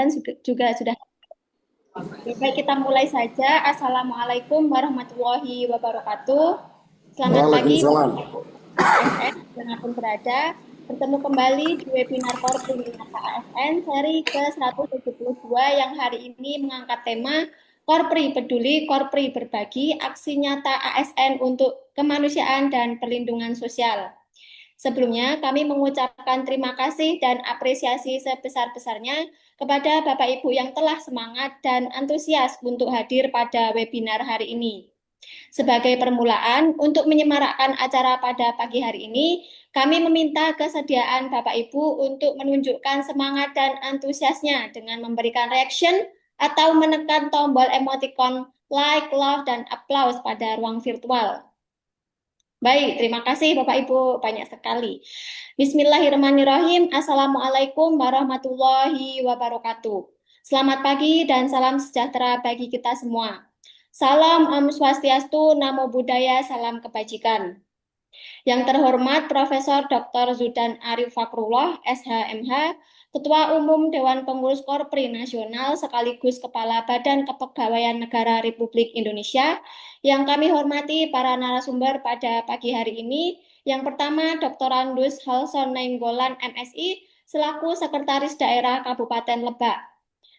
Zudan juga sudah. Baik, kita mulai saja. Assalamualaikum warahmatullahi wabarakatuh. Selamat pagi, Waalaikumsalam. ASN, dimanapun berada. Bertemu kembali di webinar Korpri Nyata ASN seri ke-172 yang hari ini mengangkat tema Korpri Peduli, Korpri Berbagi, Aksi Nyata ASN untuk Kemanusiaan dan Perlindungan Sosial. Sebelumnya, kami mengucapkan terima kasih dan apresiasi sebesar-besarnya kepada Bapak Ibu yang telah semangat dan antusias untuk hadir pada webinar hari ini. Sebagai permulaan, untuk menyemarakkan acara pada pagi hari ini, kami meminta kesediaan Bapak Ibu untuk menunjukkan semangat dan antusiasnya dengan memberikan reaction atau menekan tombol emoticon like, love, dan applause pada ruang virtual. Baik, terima kasih Bapak Ibu, banyak sekali. Bismillahirrahmanirrahim. Assalamualaikum warahmatullahi wabarakatuh. Selamat pagi dan salam sejahtera bagi kita semua. Salam Om Swastiastu, Namo Buddhaya, salam kebajikan. Yang terhormat Profesor Dr. Zudan Arif Fakrullah, SHMH, Ketua Umum Dewan Pengurus Korpri Nasional sekaligus Kepala Badan Kepegawaian Negara Republik Indonesia, yang kami hormati para narasumber pada pagi hari ini. Yang pertama, Dr. Andus Halson Nainggolan, MSI, selaku Sekretaris Daerah Kabupaten Lebak.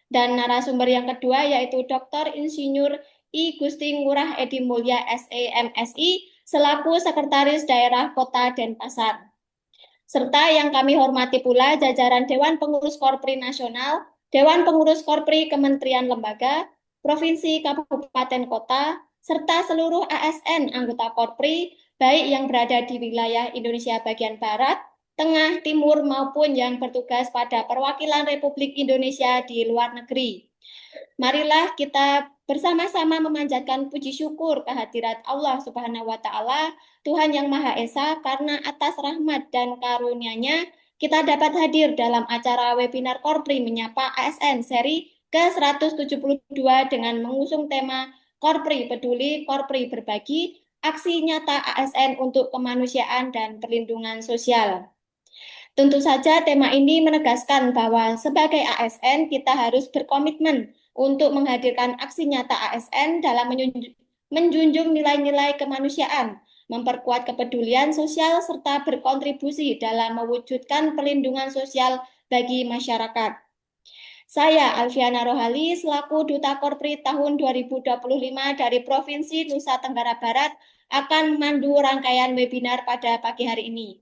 Dan narasumber yang kedua yaitu Dr. Insinyur I Gusti Ngurah Edi Mulya, SEMSI, selaku Sekretaris Daerah Kota Denpasar. Serta yang kami hormati pula jajaran Dewan Pengurus Korpri Nasional, Dewan Pengurus Korpri Kementerian Lembaga, Provinsi, Kabupaten, Kota, serta seluruh ASN anggota Korpri, baik yang berada di wilayah Indonesia bagian Barat, Tengah, Timur, maupun yang bertugas pada perwakilan Republik Indonesia di luar negeri. Marilah kita bersama-sama memanjatkan puji syukur kehadirat Allah Subhanahu wa Ta'ala, Tuhan yang Maha Esa, karena atas rahmat dan karunia-Nya kita dapat hadir dalam acara webinar Korpri Menyapa ASN seri ke-172 dengan mengusung tema Korpri Peduli, Korpri Berbagi, Aksi Nyata ASN untuk Kemanusiaan dan Perlindungan Sosial. Tentu saja tema ini menegaskan bahwa sebagai ASN kita harus berkomitmen untuk menghadirkan aksi nyata ASN dalam menjunjung nilai-nilai kemanusiaan, memperkuat kepedulian sosial, serta berkontribusi dalam mewujudkan perlindungan sosial bagi masyarakat. Saya, Alfiana Rohali, selaku Duta Korpri tahun 2025 dari Provinsi Nusa Tenggara Barat, akan memandu rangkaian webinar pada pagi hari ini.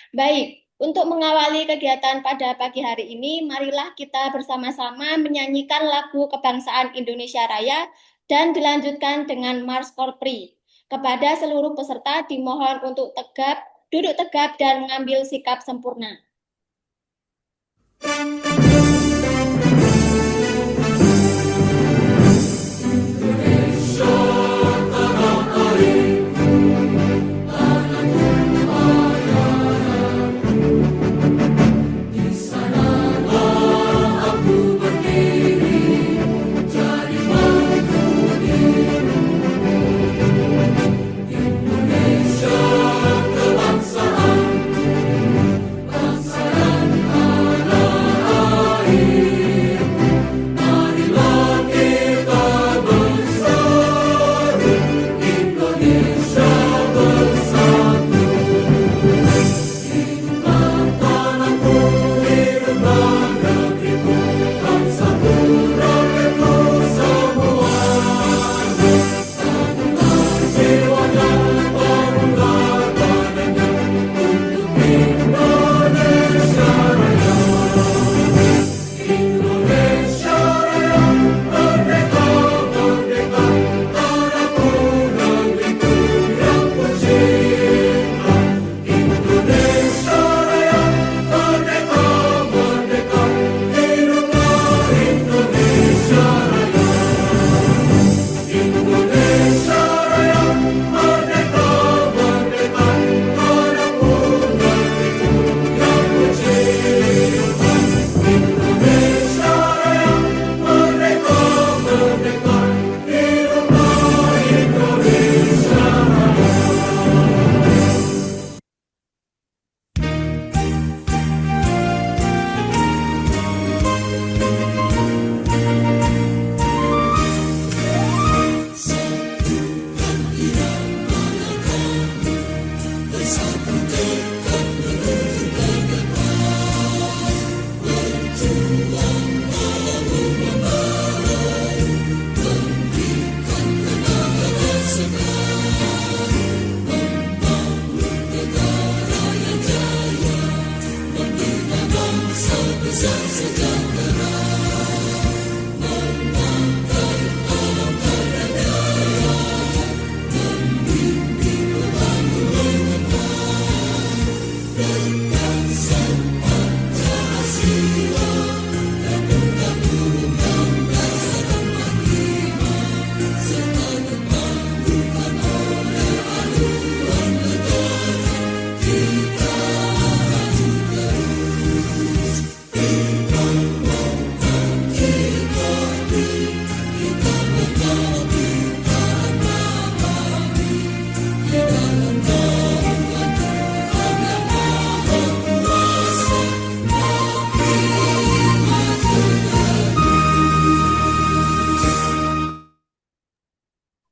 Baik, untuk mengawali kegiatan pada pagi hari ini, marilah kita bersama-sama menyanyikan lagu Kebangsaan Indonesia Raya dan dilanjutkan dengan Mars Korpri. Kepada seluruh peserta dimohon untuk duduk tegap dan mengambil sikap sempurna. Bangsa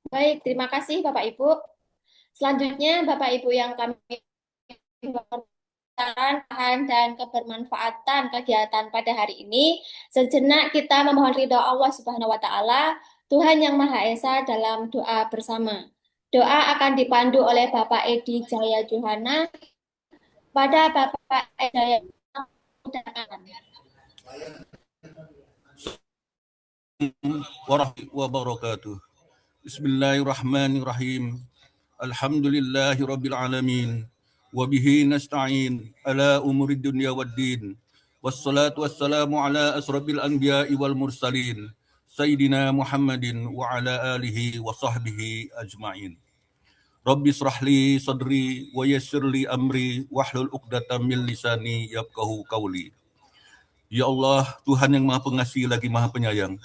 Baik, terima kasih Bapak Ibu. Selanjutnya, Bapak Ibu yang kami hormati dan kebermanfaatan kegiatan pada hari ini, sejenak kita memohon ridho Allah Subhanahu wa Ta'ala, Tuhan Yang Maha Esa, dalam doa bersama. Doa akan dipandu oleh Bapak Edi Jaya Johana. Pada Bapak Edi Jaya Johana. Warahmatullahi wabarakatuh. Bismillahirrahmanirrahim. Alhamdulillahi rabbil alamin. Wabihi nasta'in ala umurid dunya waddin. Wassalatu wassalamu ala asrafil anbiya'i wal mursalin. Sayyidina Muhammadin wa ala alihi wa sahbihi ajma'in. Rabbi srahli sadri wa yassirli amri wahlul uqdatam min lisani yafqahu qawli. Ya Allah, Tuhan yang Maha Pengasih lagi Maha Penyayang.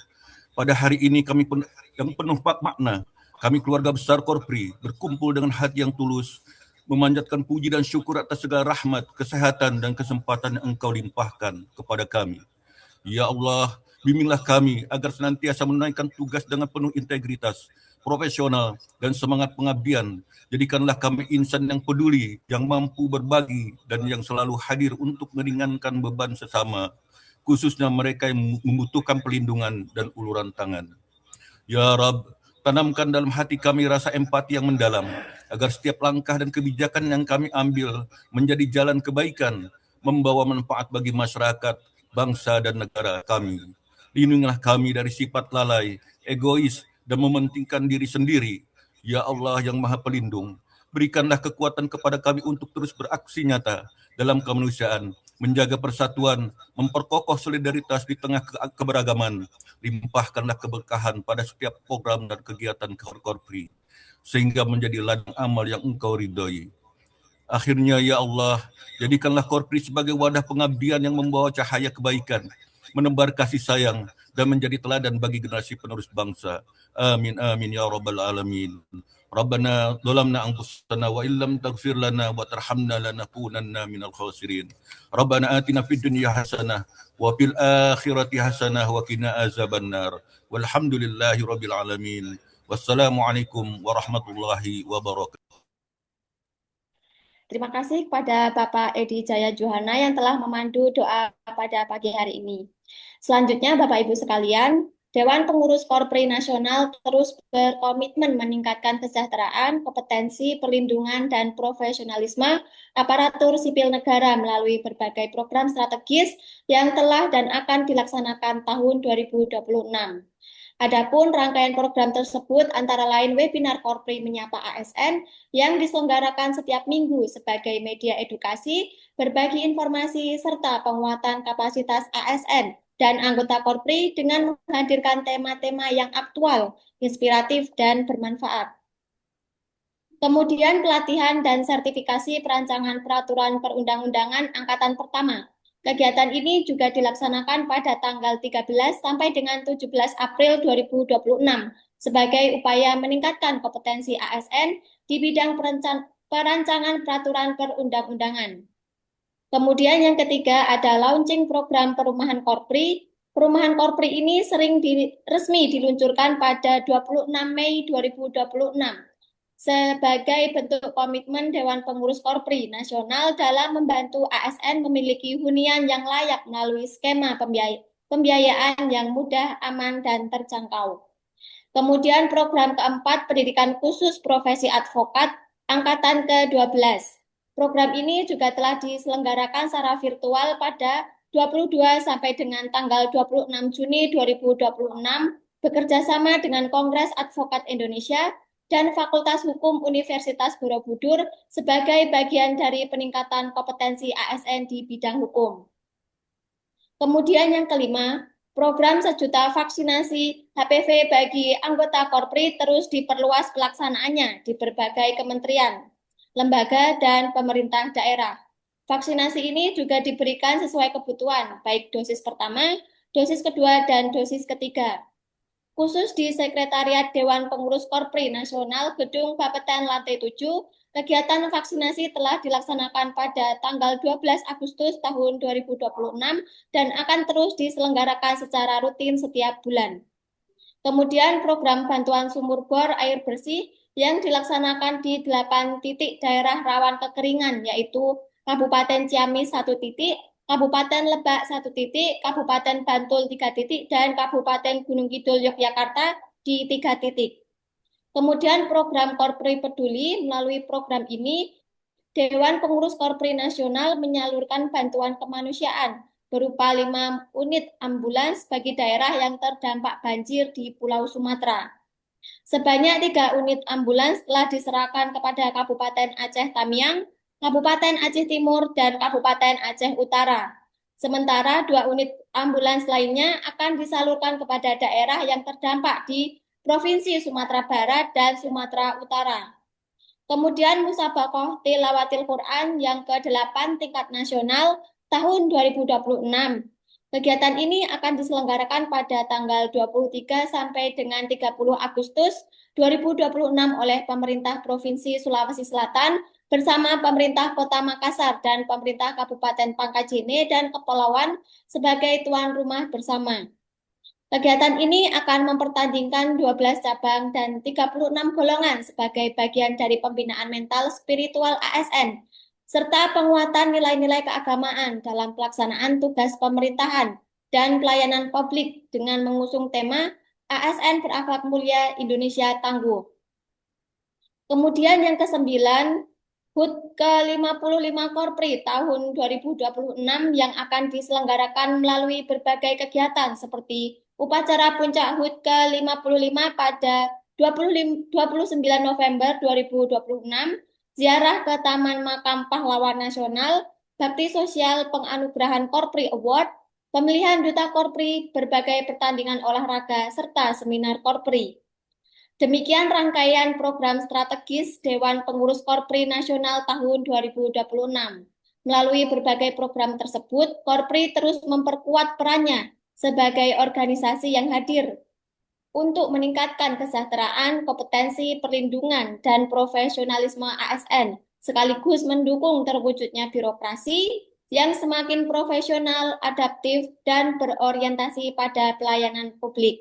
Pada hari ini kami yang penuh makna, kami keluarga besar Korpri berkumpul dengan hati yang tulus, memanjatkan puji dan syukur atas segala rahmat, kesehatan dan kesempatan yang Engkau limpahkan kepada kami. Ya Allah, bimbinglah kami agar senantiasa menunaikan tugas dengan penuh integritas, profesional dan semangat pengabdian. Jadikanlah kami insan yang peduli, yang mampu berbagi dan yang selalu hadir untuk meringankan beban sesama, khususnya mereka yang membutuhkan perlindungan dan uluran tangan. Ya Rabb, tanamkan dalam hati kami rasa empati yang mendalam, agar setiap langkah dan kebijakan yang kami ambil menjadi jalan kebaikan, membawa manfaat bagi masyarakat, bangsa dan negara kami. Lindungilah kami dari sifat lalai, egois, dan mementingkan diri sendiri. Ya Allah yang Maha Pelindung, berikanlah kekuatan kepada kami untuk terus beraksi nyata dalam kemanusiaan, menjaga persatuan, memperkokoh solidaritas di tengah keberagaman. Limpahkanlah keberkahan pada setiap program dan kegiatan Korpri, sehingga menjadi ladang amal yang Engkau ridhoi. Akhirnya ya Allah, jadikanlah Korpri sebagai wadah pengabdian yang membawa cahaya kebaikan, menebar kasih sayang, dan menjadi teladan bagi generasi penerus bangsa. Amin amin ya rabbal alamin. Rabbana dhalamna anfusana wa illam taghfir lana wa tarhamna lanakunanna minal khasirin. Rabbana atina fid dunya hasanah wa fil akhirati hasanah wa qina azabannar. Walhamdulillahi rabbil alamin. Wassalamualaikum warahmatullahi wabarakatuh. Terima kasih kepada Bapak Edi Jaya Johana yang telah memandu doa pada pagi hari ini. Selanjutnya, Bapak Ibu sekalian, Dewan Pengurus Korpri Nasional terus berkomitmen meningkatkan kesejahteraan, kompetensi, perlindungan, dan profesionalisme aparatur sipil negara melalui berbagai program strategis yang telah dan akan dilaksanakan tahun 2026. Adapun rangkaian program tersebut antara lain webinar Korpri Menyapa ASN yang diselenggarakan setiap minggu sebagai media edukasi, berbagi informasi, serta penguatan kapasitas ASN dan anggota Korpri dengan menghadirkan tema-tema yang aktual, inspiratif, dan bermanfaat. Kemudian pelatihan dan sertifikasi perancangan peraturan perundang-undangan angkatan pertama. Kegiatan ini juga dilaksanakan pada tanggal 13 sampai dengan 17 April 2026 sebagai upaya meningkatkan kompetensi ASN di bidang perancangan peraturan perundang-undangan. Kemudian yang ketiga ada launching program perumahan Korpri. Perumahan Korpri ini resmi diluncurkan pada 26 Mei 2026 sebagai bentuk komitmen Dewan Pengurus Korpri Nasional dalam membantu ASN memiliki hunian yang layak melalui skema pembiayaan yang mudah, aman, dan terjangkau. Kemudian program keempat, pendidikan khusus profesi advokat, angkatan ke-12. Program ini juga telah diselenggarakan secara virtual pada 2022 sampai dengan tanggal 26 Juni 2026 bekerja sama dengan Kongres Advokat Indonesia dan Fakultas Hukum Universitas Borobudur sebagai bagian dari peningkatan kompetensi ASN di bidang hukum. Kemudian yang kelima, program 1 juta vaksinasi HPV bagi anggota Korpri terus diperluas pelaksanaannya di berbagai kementerian, lembaga, dan pemerintah daerah. Vaksinasi ini juga diberikan sesuai kebutuhan, baik dosis pertama, dosis kedua, dan dosis ketiga. Khusus di Sekretariat Dewan Pengurus Korpri Nasional Gedung Bapeten Lantai 7, kegiatan vaksinasi telah dilaksanakan pada tanggal 12 Agustus tahun 2026 dan akan terus diselenggarakan secara rutin setiap bulan. Kemudian program bantuan sumur bor air bersih yang dilaksanakan di 8 titik daerah rawan kekeringan, yaitu Kabupaten Ciamis 1 titik, Kabupaten Lebak 1 titik, Kabupaten Bantul 3 titik, dan Kabupaten Gunung Kidul Yogyakarta di 3 titik. Kemudian program Korpri Peduli, melalui program ini Dewan Pengurus Korpri Nasional menyalurkan bantuan kemanusiaan berupa 5 unit ambulans bagi daerah yang terdampak banjir di Pulau Sumatera. Sebanyak 3 unit ambulans telah diserahkan kepada Kabupaten Aceh Tamiang, Kabupaten Aceh Timur, dan Kabupaten Aceh Utara. Sementara 2 unit ambulans lainnya akan disalurkan kepada daerah yang terdampak di Provinsi Sumatera Barat dan Sumatera Utara. Kemudian Musabaqah Tilawatil Quran yang ke-8 tingkat nasional tahun 2026. Kegiatan ini akan diselenggarakan pada tanggal 23 sampai dengan 30 Agustus 2026 oleh pemerintah Provinsi Sulawesi Selatan bersama pemerintah Kota Makassar dan pemerintah Kabupaten Pangkajene dan Kepulauan sebagai tuan rumah bersama. Kegiatan ini akan mempertandingkan 12 cabang dan 36 golongan sebagai bagian dari pembinaan mental spiritual ASN, serta penguatan nilai-nilai keagamaan dalam pelaksanaan tugas pemerintahan dan pelayanan publik dengan mengusung tema ASN Berakhlak Mulia Indonesia Tangguh. Kemudian yang kesembilan, HUT ke-55 Korpri tahun 2026 yang akan diselenggarakan melalui berbagai kegiatan seperti upacara puncak HUT ke-55 pada 29 November 2026, ziarah ke Taman Makam Pahlawan Nasional, bakti sosial penganugerahan Korpri Award, pemilihan duta Korpri, berbagai pertandingan olahraga, serta seminar Korpri. Demikian rangkaian program strategis Dewan Pengurus Korpri Nasional tahun 2026. Melalui berbagai program tersebut, Korpri terus memperkuat perannya sebagai organisasi yang hadir untuk meningkatkan kesejahteraan, kompetensi, perlindungan, dan profesionalisme ASN, sekaligus mendukung terwujudnya birokrasi yang semakin profesional, adaptif, dan berorientasi pada pelayanan publik.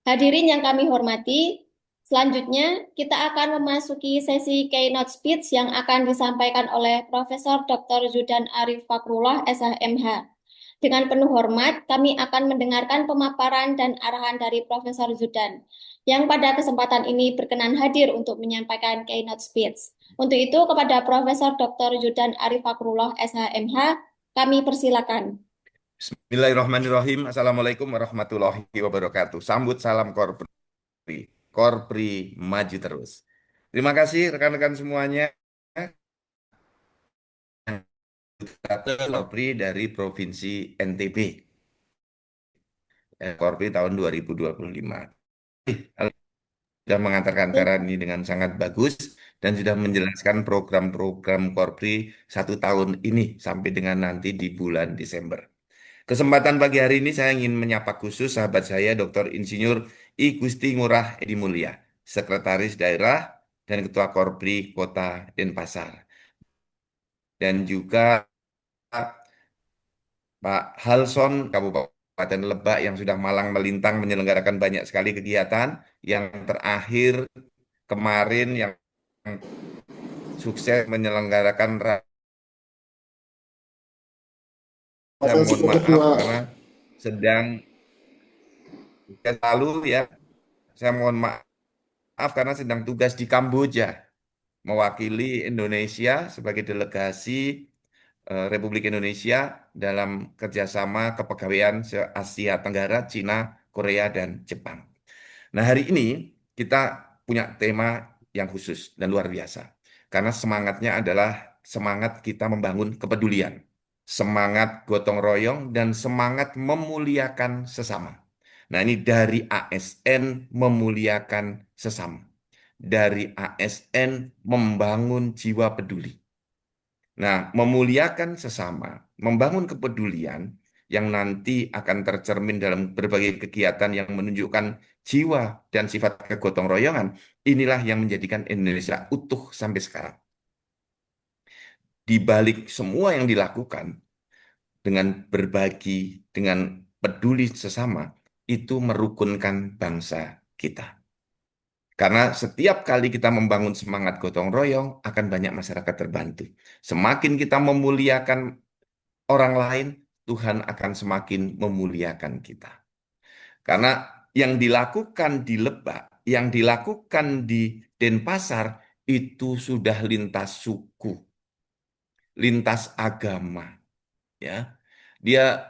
Hadirin yang kami hormati, selanjutnya kita akan memasuki sesi keynote speech yang akan disampaikan oleh Profesor Dr. Zudan Arif Fakrullah, SHMH. Dengan penuh hormat, kami akan mendengarkan pemaparan dan arahan dari Profesor Zudan, yang pada kesempatan ini berkenan hadir untuk menyampaikan keynote speech. Untuk itu, kepada Profesor Dr. Zudan Arif Fakrullah, SHMH, kami persilakan. Bismillahirrahmanirrahim. Assalamualaikum warahmatullahi wabarakatuh. Sambut salam Korpri. Korpri maju terus. Terima kasih rekan-rekan semuanya. Korpri dari Provinsi NTB. Korpri tahun 2025. Sudah mengantarkan acara ini dengan sangat bagus dan sudah menjelaskan program-program Korpri 1 tahun ini sampai dengan nanti di bulan Desember. Kesempatan pagi hari ini saya ingin menyapa khusus sahabat saya Dr. Insinyur I Gusti Ngurah Edi Mulia, Sekretaris Daerah dan Ketua Korpri Kota Denpasar. Dan juga Pak Halson Kabupaten Lebak yang sudah malang melintang menyelenggarakan banyak sekali kegiatan. Yang terakhir kemarin yang sukses menyelenggarakan saya mohon maaf karena sedang lalu ya. Saya mohon maaf karena sedang tugas di Kamboja, mewakili Indonesia sebagai delegasi Republik Indonesia dalam kerjasama kepegawaian se-Asia Tenggara, Cina, Korea, dan Jepang. Nah, hari ini kita punya tema yang khusus dan luar biasa. Karena semangatnya adalah semangat kita membangun kepedulian, semangat gotong royong, dan semangat memuliakan sesama. Nah, ini dari ASN memuliakan sesama. Dari ASN membangun jiwa peduli. Nah, memuliakan sesama, membangun kepedulian yang nanti akan tercermin dalam berbagai kegiatan yang menunjukkan jiwa dan sifat kegotong royongan, inilah yang menjadikan Indonesia utuh sampai sekarang. Di balik semua yang dilakukan dengan berbagi, dengan peduli sesama, itu merukunkan bangsa kita. Karena setiap kali kita membangun semangat gotong royong, akan banyak masyarakat terbantu. Semakin kita memuliakan orang lain, Tuhan akan semakin memuliakan kita. Karena yang dilakukan di Lebak, yang dilakukan di Denpasar, itu sudah lintas suku, lintas agama. Ya, dia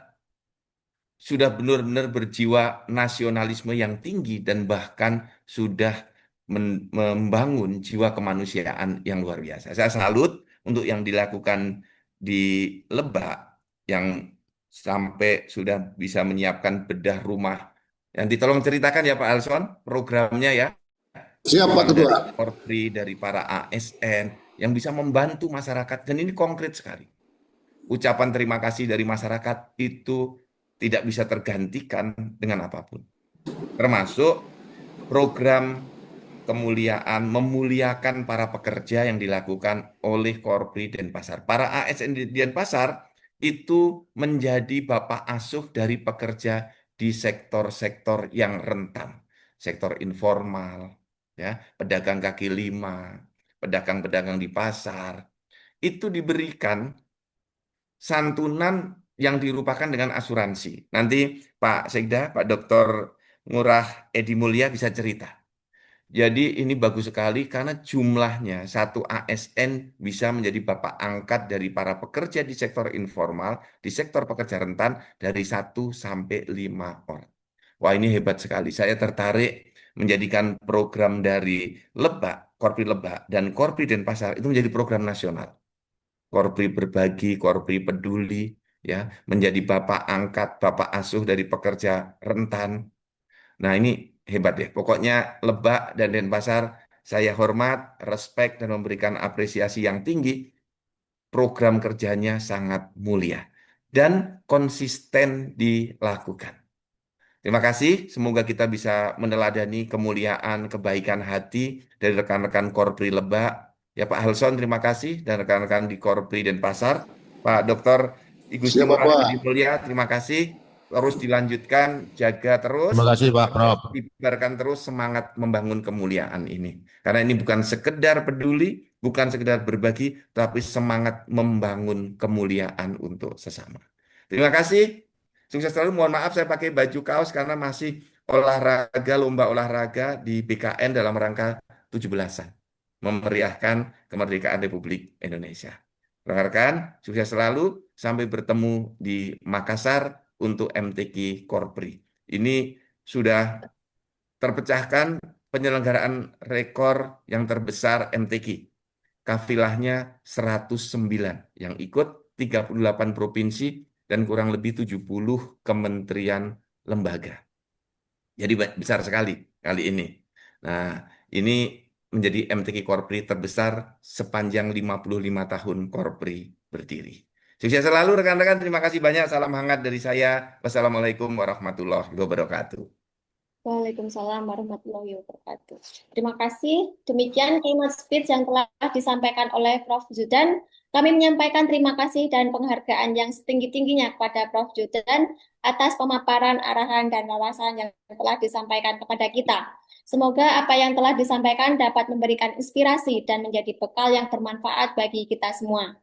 sudah benar-benar berjiwa nasionalisme yang tinggi dan bahkan sudah membangun jiwa kemanusiaan yang luar biasa. Saya salut untuk yang dilakukan di Lebak yang sampai sudah bisa menyiapkan bedah rumah. Yang ditolong ceritakan ya Pak Alson, programnya ya, Siap Pak uang dari Ketua. Korpri, dari para ASN yang bisa membantu masyarakat dan ini konkret sekali. Ucapan terima kasih dari masyarakat itu tidak bisa tergantikan dengan apapun. Termasuk program kemuliaan, memuliakan para pekerja yang dilakukan oleh Korpri Denpasar. Para ASN di Denpasar itu menjadi bapak asuh dari pekerja di sektor-sektor yang rentan. Sektor informal, ya, pedagang kaki lima, pedagang-pedagang di pasar. Itu diberikan santunan yang dirupakan dengan asuransi. Nanti Pak Sekda, Pak Dr. Ngurah Edi Mulia bisa cerita. Jadi ini bagus sekali karena jumlahnya satu ASN bisa menjadi bapak angkat dari para pekerja di sektor informal, di sektor pekerja rentan dari 1 sampai 5 orang. Wah ini hebat sekali. Saya tertarik menjadikan program dari Lebak, Korpri Lebak dan Korpri Denpasar itu menjadi program nasional. Korpri berbagi, Korpri peduli, ya menjadi bapak angkat, bapak asuh dari pekerja rentan. Nah, ini hebat ya. Pokoknya Lebak dan Denpasar saya hormat, respek dan memberikan apresiasi yang tinggi. Program kerjanya sangat mulia dan konsisten dilakukan. Terima kasih. Semoga kita bisa meneladani kemuliaan, kebaikan hati dari rekan-rekan Korpri Lebak. Ya Pak Halson, terima kasih. Dan rekan-rekan di Korpri Denpasar. Pak Dr. Igusti Siap Ngurah Bapak. Edi Mulia, terima kasih. Terus dilanjutkan, jaga terus, Terima kasih Pak Prof. ibarkan terus semangat membangun kemuliaan ini. Karena ini bukan sekedar peduli, bukan sekedar berbagi, tapi semangat membangun kemuliaan untuk sesama. Terima kasih. Sukses selalu. Mohon maaf saya pakai baju kaos karena masih olahraga, lomba olahraga di BKN dalam rangka 17-an. Memeriahkan kemerdekaan Republik Indonesia. Rekan-rekan, sukses selalu. Sampai bertemu di Makassar untuk MTQ Korpri. Ini sudah terpecahkan penyelenggaraan rekor yang terbesar MTQ. Kafilahnya 109 yang ikut 38 provinsi dan kurang lebih 70 kementerian lembaga. Jadi besar sekali kali ini. Nah, ini menjadi MTQ Korpri terbesar sepanjang 55 tahun Korpri berdiri. Sukses selalu rekan-rekan. Terima kasih banyak. Salam hangat dari saya. Wassalamualaikum warahmatullahi wabarakatuh. Waalaikumsalam warahmatullahi wabarakatuh. Terima kasih. Demikian keynote speech yang telah disampaikan oleh Prof. Zudan. Kami menyampaikan terima kasih dan penghargaan yang setinggi-tingginya kepada Prof. Zudan atas pemaparan, arahan, dan wawasan yang telah disampaikan kepada kita. Semoga apa yang telah disampaikan dapat memberikan inspirasi dan menjadi bekal yang bermanfaat bagi kita semua.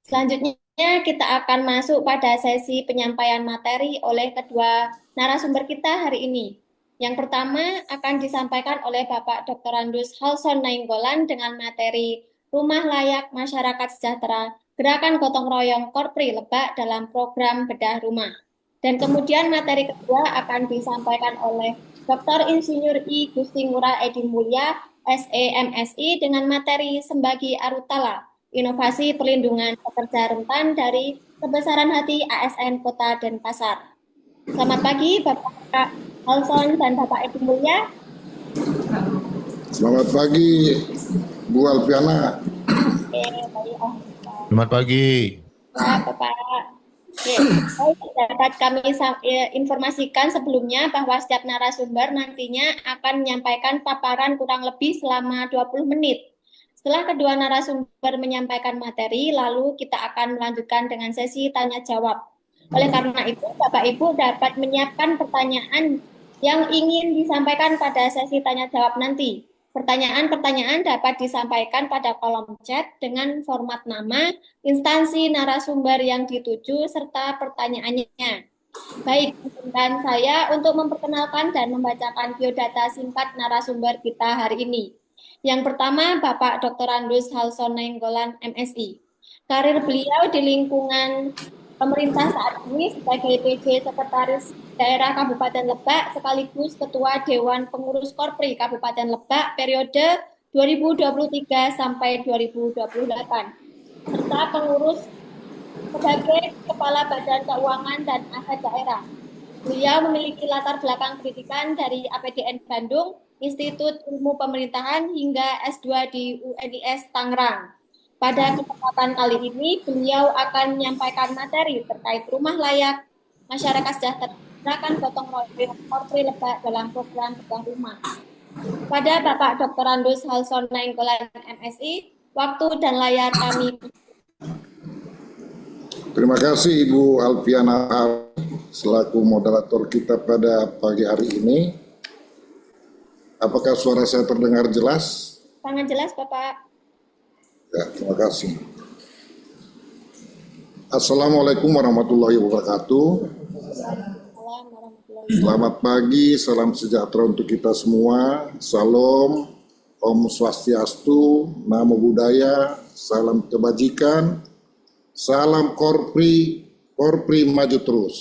Selanjutnya kita akan masuk pada sesi penyampaian materi oleh kedua narasumber kita hari ini. Yang pertama akan disampaikan oleh Bapak Dr. Halson Nainggolan dengan materi Rumah Layak Masyarakat Sejahtera Gerakan Gotong Royong Korpri Lebak dalam program bedah rumah. Dan kemudian materi kedua akan disampaikan oleh Dr. Insinyur I. Gusti Ngurah Edi Mulya, SEMSI dengan materi Sembagi Arutala, Inovasi Perlindungan Pekerja Rentan dari Kebesaran Hati ASN Kota Denpasar. Selamat pagi Bapak Halson dan Bapak Edi Mulya. Selamat pagi Bu Alfiana. Selamat pagi. Bapak. Dapat kami informasikan sebelumnya bahwa setiap narasumber nantinya akan menyampaikan paparan kurang lebih selama 20 menit. Setelah kedua narasumber menyampaikan materi, lalu kita akan melanjutkan dengan sesi tanya jawab. Oleh karena itu, Bapak Ibu dapat menyiapkan pertanyaan yang ingin disampaikan pada sesi tanya jawab nanti. Pertanyaan-pertanyaan dapat disampaikan pada kolom chat dengan format nama, instansi narasumber yang dituju, serta pertanyaannya. Baik, izinkan saya untuk memperkenalkan dan membacakan biodata singkat narasumber kita hari ini. Yang pertama, Bapak Dr. Andus Halson Nainggolan, MSI. Karir beliau di lingkungan pemerintah saat ini sebagai PJ Sekretaris Daerah Kabupaten Lebak sekaligus Ketua Dewan Pengurus Korpri Kabupaten Lebak periode 2023 sampai 2028 serta pengurus sebagai Kepala Badan Keuangan dan Aset Daerah. Beliau memiliki latar belakang pendidikan dari APDN Bandung, Institut Ilmu Pemerintahan hingga S2 di UNIS Tangerang. Pada kesempatan kali ini, beliau akan menyampaikan materi terkait rumah layak, masyarakat sejahtera, gerakan gotong royong Korpri Lebak dalam program bedah rumah. Pada Bapak Dr. Andus Halson Nainggolan, MSI, waktu dan layar kami. Terima kasih Ibu Alfiana selaku moderator kita pada pagi hari ini. Apakah suara saya terdengar jelas? Sangat jelas, Bapak. Ya, terima kasih. Assalamualaikum warahmatullahi wabarakatuh. Selamat pagi, salam sejahtera untuk kita semua. Salam, Om Swastiastu, Namo Buddhaya, salam kebajikan, salam Korpri, Korpri maju terus.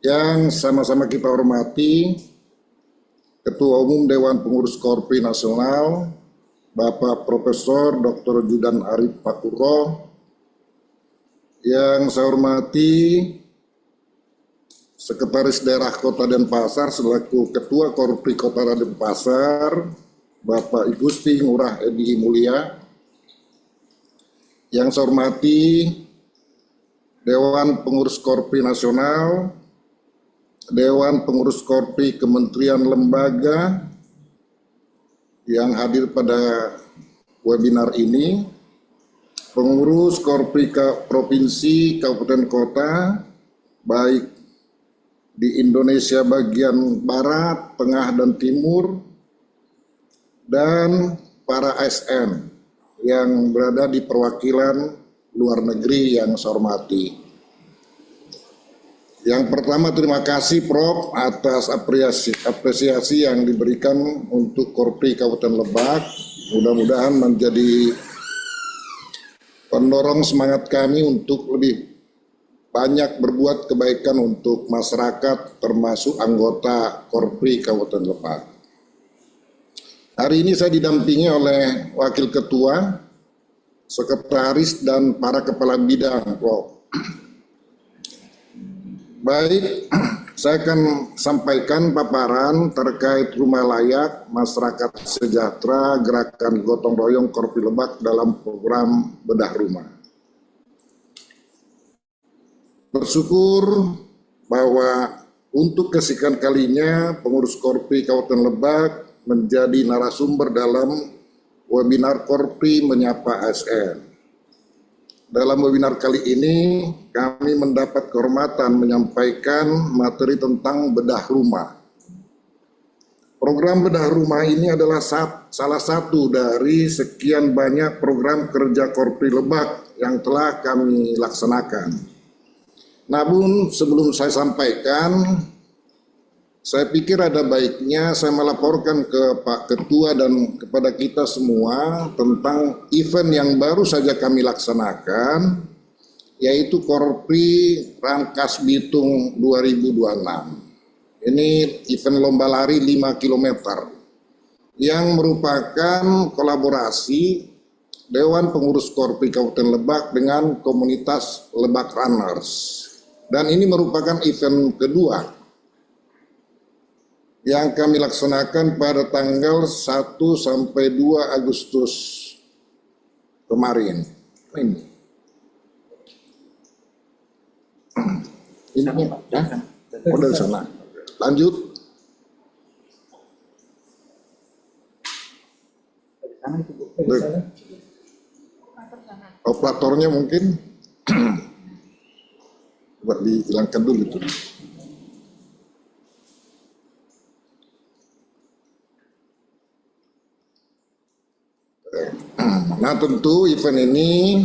Yang sama-sama kita hormati, Ketua Umum Dewan Pengurus Korpri Nasional, Bapak Profesor Dr. Judan Arif Pakuro, yang saya hormati Sekretaris Daerah Kota Denpasar selaku Ketua Korpri Kota Denpasar, Bapak Gusti Ngurah Edi Mulya, yang saya hormati Dewan Pengurus Korpri Nasional, Dewan Pengurus Korpri Kementerian Lembaga yang hadir pada webinar ini, pengurus Korpri Provinsi, Kabupaten Kota, baik di Indonesia bagian Barat, Tengah, dan Timur, dan para ASN yang berada di perwakilan luar negeri yang saya hormati. Yang pertama, terima kasih Prof atas apresiasi yang diberikan untuk Korpri Kabupaten Lebak. Mudah-mudahan menjadi pendorong semangat kami untuk lebih banyak berbuat kebaikan untuk masyarakat termasuk anggota Korpri Kabupaten Lebak. Hari ini saya didampingi oleh Wakil Ketua, Sekretaris, dan para Kepala Bidang, Prof. Baik, saya akan sampaikan paparan terkait rumah layak, masyarakat sejahtera, gerakan gotong royong Korpri Lebak dalam program bedah rumah. Bersyukur bahwa untuk kesekian kalinya pengurus Korpri Kabupaten Lebak menjadi narasumber dalam webinar Korpri Menyapa ASN. Dalam webinar kali ini, kami mendapat kehormatan menyampaikan materi tentang bedah rumah. Program bedah rumah ini adalah salah satu dari sekian banyak program kerja Korpri Lebak yang telah kami laksanakan. Namun sebelum saya sampaikan, saya pikir ada baiknya saya melaporkan ke Pak Ketua dan kepada kita semua tentang event yang baru saja kami laksanakan, yaitu Korpri Rangkas Bitung 2026. Ini event lomba lari 5 km yang merupakan kolaborasi Dewan Pengurus Korpri Kabupaten Lebak dengan komunitas Lebak Runners. Dan ini merupakan event kedua yang kami laksanakan pada tanggal 1 sampai 2 Agustus kemarin. Ini oh, dari sana. Lanjut. Operatornya mungkin coba dihilangkan dulu itu. Nah, tentu event ini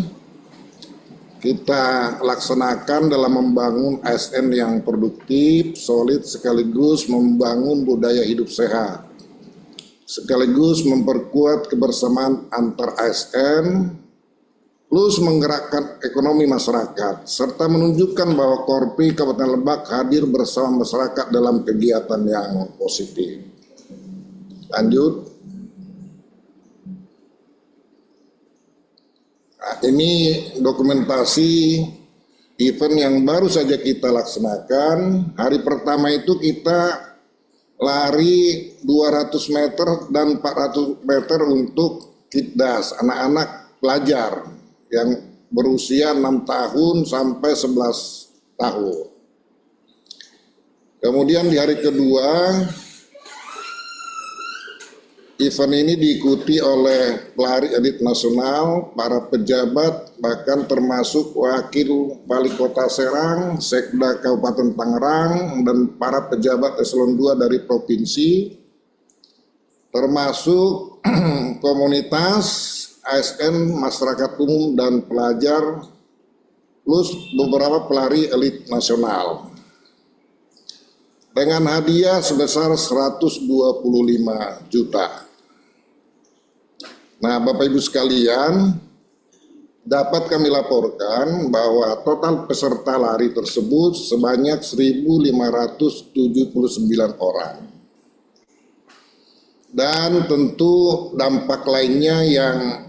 kita laksanakan dalam membangun ASN yang produktif, solid, sekaligus membangun budaya hidup sehat, sekaligus memperkuat kebersamaan antar ASN, plus menggerakkan ekonomi masyarakat, serta menunjukkan bahwa Korpri Kabupaten Lebak hadir bersama masyarakat dalam kegiatan yang positif. Lanjut. Ini dokumentasi event yang baru saja kita laksanakan. Hari pertama itu kita lari 200 meter dan 400 meter untuk Kitdas, anak-anak pelajar yang berusia 6 tahun sampai 11 tahun. Kemudian di hari kedua, event ini diikuti oleh pelari elit nasional, para pejabat, bahkan termasuk wakil wali kota Serang, Sekda Kabupaten Tangerang, dan para pejabat eselon 2 dari provinsi, termasuk komunitas, ASN, masyarakat umum, dan pelajar, plus beberapa pelari elit nasional. Dengan hadiah sebesar 125 juta. Nah, Bapak Ibu sekalian, dapat kami laporkan bahwa total peserta lari tersebut sebanyak 1.579 orang. Dan tentu dampak lainnya yang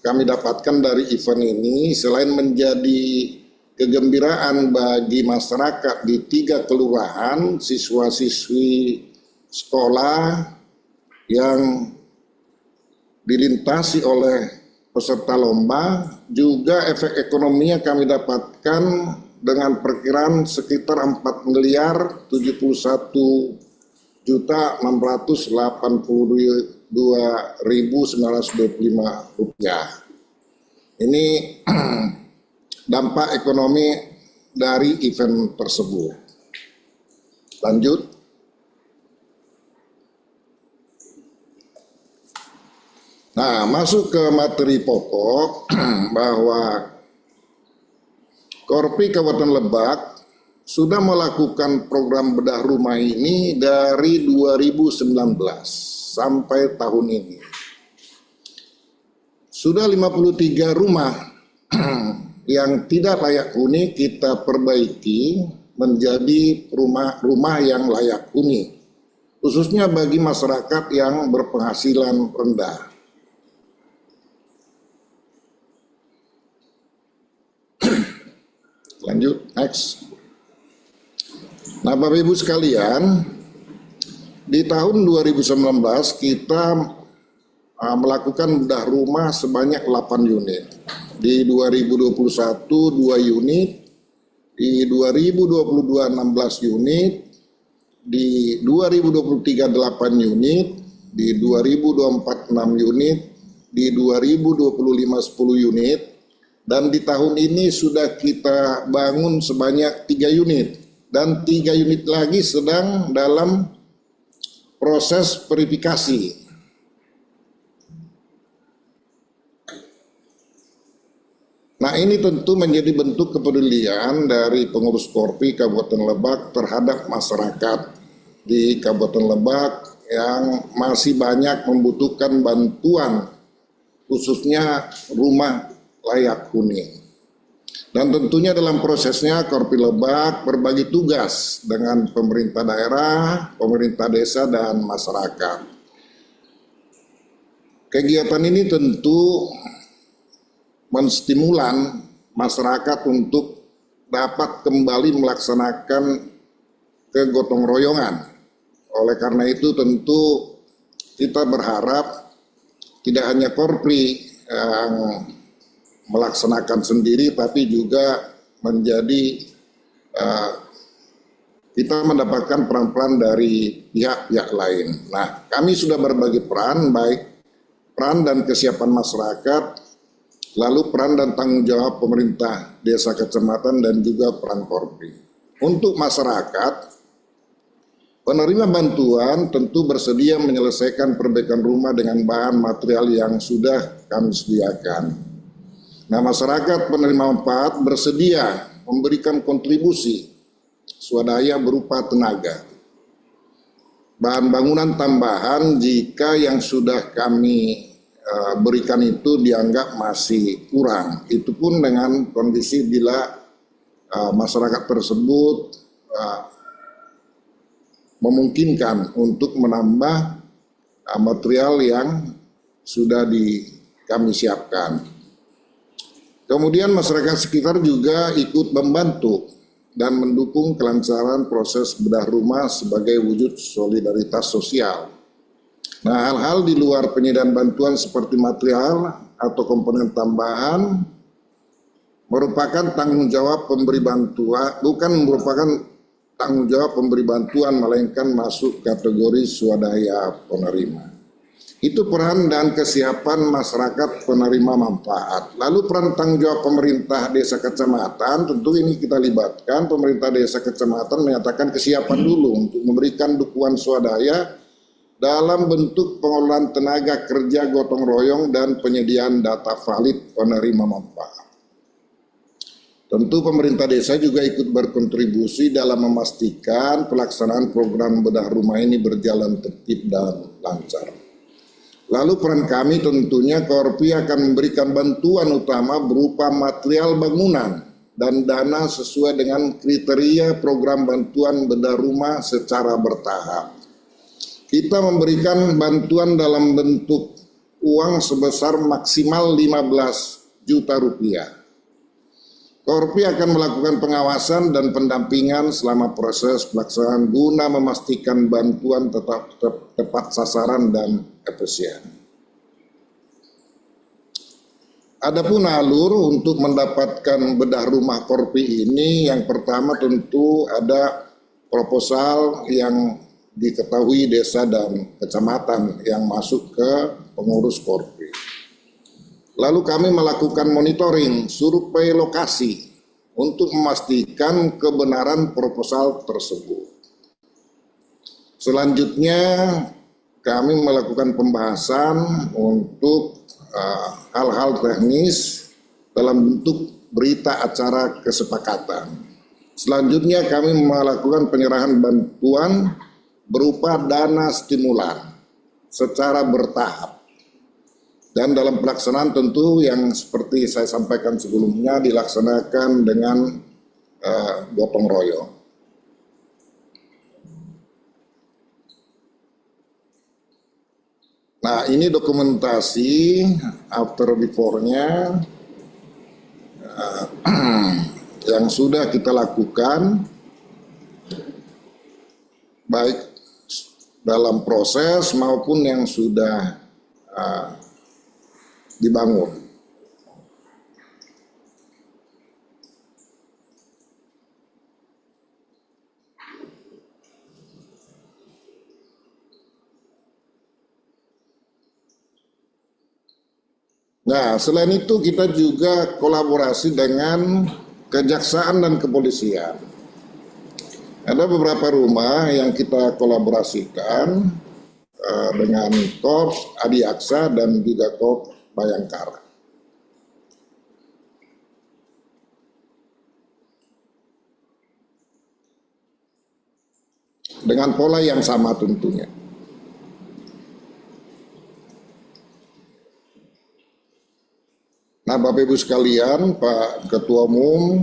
kami dapatkan dari event ini, selain menjadi kegembiraan bagi masyarakat di 3 kelurahan, siswa-siswi sekolah yang dilintasi oleh peserta lomba, juga efek ekonominya kami dapatkan dengan perkiraan sekitar 4.682.925 rupiah. Ini dampak ekonomi dari event tersebut. Lanjut. Nah, masuk ke materi pokok bahwa Korpri Kabupaten Lebak sudah melakukan program bedah rumah ini dari 2019 sampai tahun ini. Sudah 53 rumah yang tidak layak huni kita perbaiki menjadi rumah yang layak huni, khususnya bagi masyarakat yang berpenghasilan rendah. Lanjut, next. Nah, Bapak Ibu sekalian, di tahun 2019 kita melakukan bedah rumah sebanyak 8 unit. Di 2021 2 unit, di 2022 16 unit, di 2023 8 unit, di 2024 6 unit, di 2025 10 unit, dan di tahun ini sudah kita bangun sebanyak 3 unit, dan 3 unit lagi sedang dalam proses verifikasi. Nah, Nah, ini tentu menjadi bentuk kepedulian dari pengurus Korpi Kabupaten Lebak terhadap masyarakat di Kabupaten Lebak yang masih banyak membutuhkan bantuan, khususnya rumah layak huni. Dan tentunya dalam prosesnya Korpi Lebak berbagi tugas dengan pemerintah daerah, pemerintah desa, dan masyarakat. Kegiatan ini tentu menstimulan masyarakat untuk dapat kembali melaksanakan kegotong royongan. Oleh karena itu tentu kita berharap tidak hanya Korpri yang melaksanakan sendiri, tapi juga menjadi kita mendapatkan peran-peran dari pihak-pihak lain. Nah, kami sudah berbagi peran, baik peran dan kesiapan masyarakat, lalu peran dan tanggung jawab pemerintah desa kecamatan, dan juga peran Korpri. Untuk masyarakat, penerima bantuan tentu bersedia menyelesaikan perbaikan rumah dengan bahan material yang sudah kami sediakan. Nah, masyarakat penerima manfaat bersedia memberikan kontribusi swadaya berupa tenaga, bahan bangunan tambahan jika yang sudah kami berikan itu dianggap masih kurang. Itu pun dengan kondisi bila masyarakat tersebut memungkinkan untuk menambah material yang sudah kami siapkan. Kemudian masyarakat sekitar juga ikut membantu dan mendukung kelancaran proses bedah rumah sebagai wujud solidaritas sosial. Nah, hal-hal di luar penyediaan bantuan seperti material atau komponen tambahan merupakan tanggung jawab pemberi bantuan, bukan merupakan tanggung jawab pemberi bantuan, melainkan masuk kategori swadaya penerima. Itu peran dan kesiapan masyarakat penerima manfaat. Lalu peran tanggung jawab pemerintah desa kecamatan, tentu ini kita libatkan pemerintah desa kecamatan menyatakan kesiapan dulu untuk memberikan dukungan swadaya dalam bentuk pengelolaan tenaga kerja gotong royong dan penyediaan data valid penerima manfaat. Tentu pemerintah desa juga ikut berkontribusi dalam memastikan pelaksanaan program bedah rumah ini berjalan tertib dan lancar. Lalu peran kami tentunya Korpi akan memberikan bantuan utama berupa material bangunan dan dana sesuai dengan kriteria program bantuan bedah rumah secara bertahap. Kita memberikan bantuan dalam bentuk uang sebesar maksimal 15 juta rupiah. Korpi akan melakukan pengawasan dan pendampingan selama proses pelaksanaan guna memastikan bantuan tetap tepat sasaran dan efisien. Adapun alur untuk mendapatkan bedah rumah Korpi ini, yang pertama tentu ada proposal yang diketahui desa dan kecamatan yang masuk ke pengurus Korpi. Lalu kami melakukan monitoring survei lokasi untuk memastikan kebenaran proposal tersebut. Selanjutnya kami melakukan pembahasan untuk hal-hal teknis dalam bentuk berita acara kesepakatan. Selanjutnya kami melakukan penyerahan bantuan berupa dana stimulan secara bertahap. Dan dalam pelaksanaan tentu yang seperti saya sampaikan sebelumnya dilaksanakan dengan gotong royong. Nah, ini dokumentasi after before-nya yang sudah kita lakukan baik dalam proses maupun yang sudah dibangun. Nah, selain itu kita juga kolaborasi dengan kejaksaan dan kepolisian. Ada beberapa rumah yang kita kolaborasikan dengan Korps Adiaksa dan juga Korps Bayangkara. dengan pola yang sama tentunya. Nah, Bapak Ibu sekalian, Pak Ketua Umum,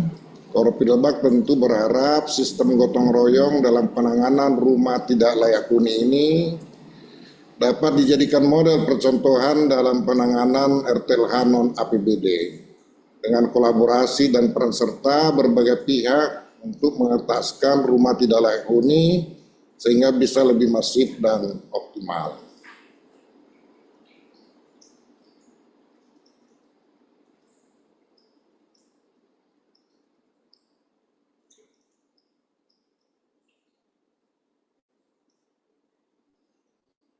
Korpi Lebak tentu berharap sistem gotong royong dalam penanganan rumah tidak layak huni ini dapat dijadikan model percontohan dalam penanganan RTLH non-APBD dengan kolaborasi dan peran serta berbagai pihak untuk mengentaskan rumah tidak layak huni sehingga bisa lebih masif dan optimal.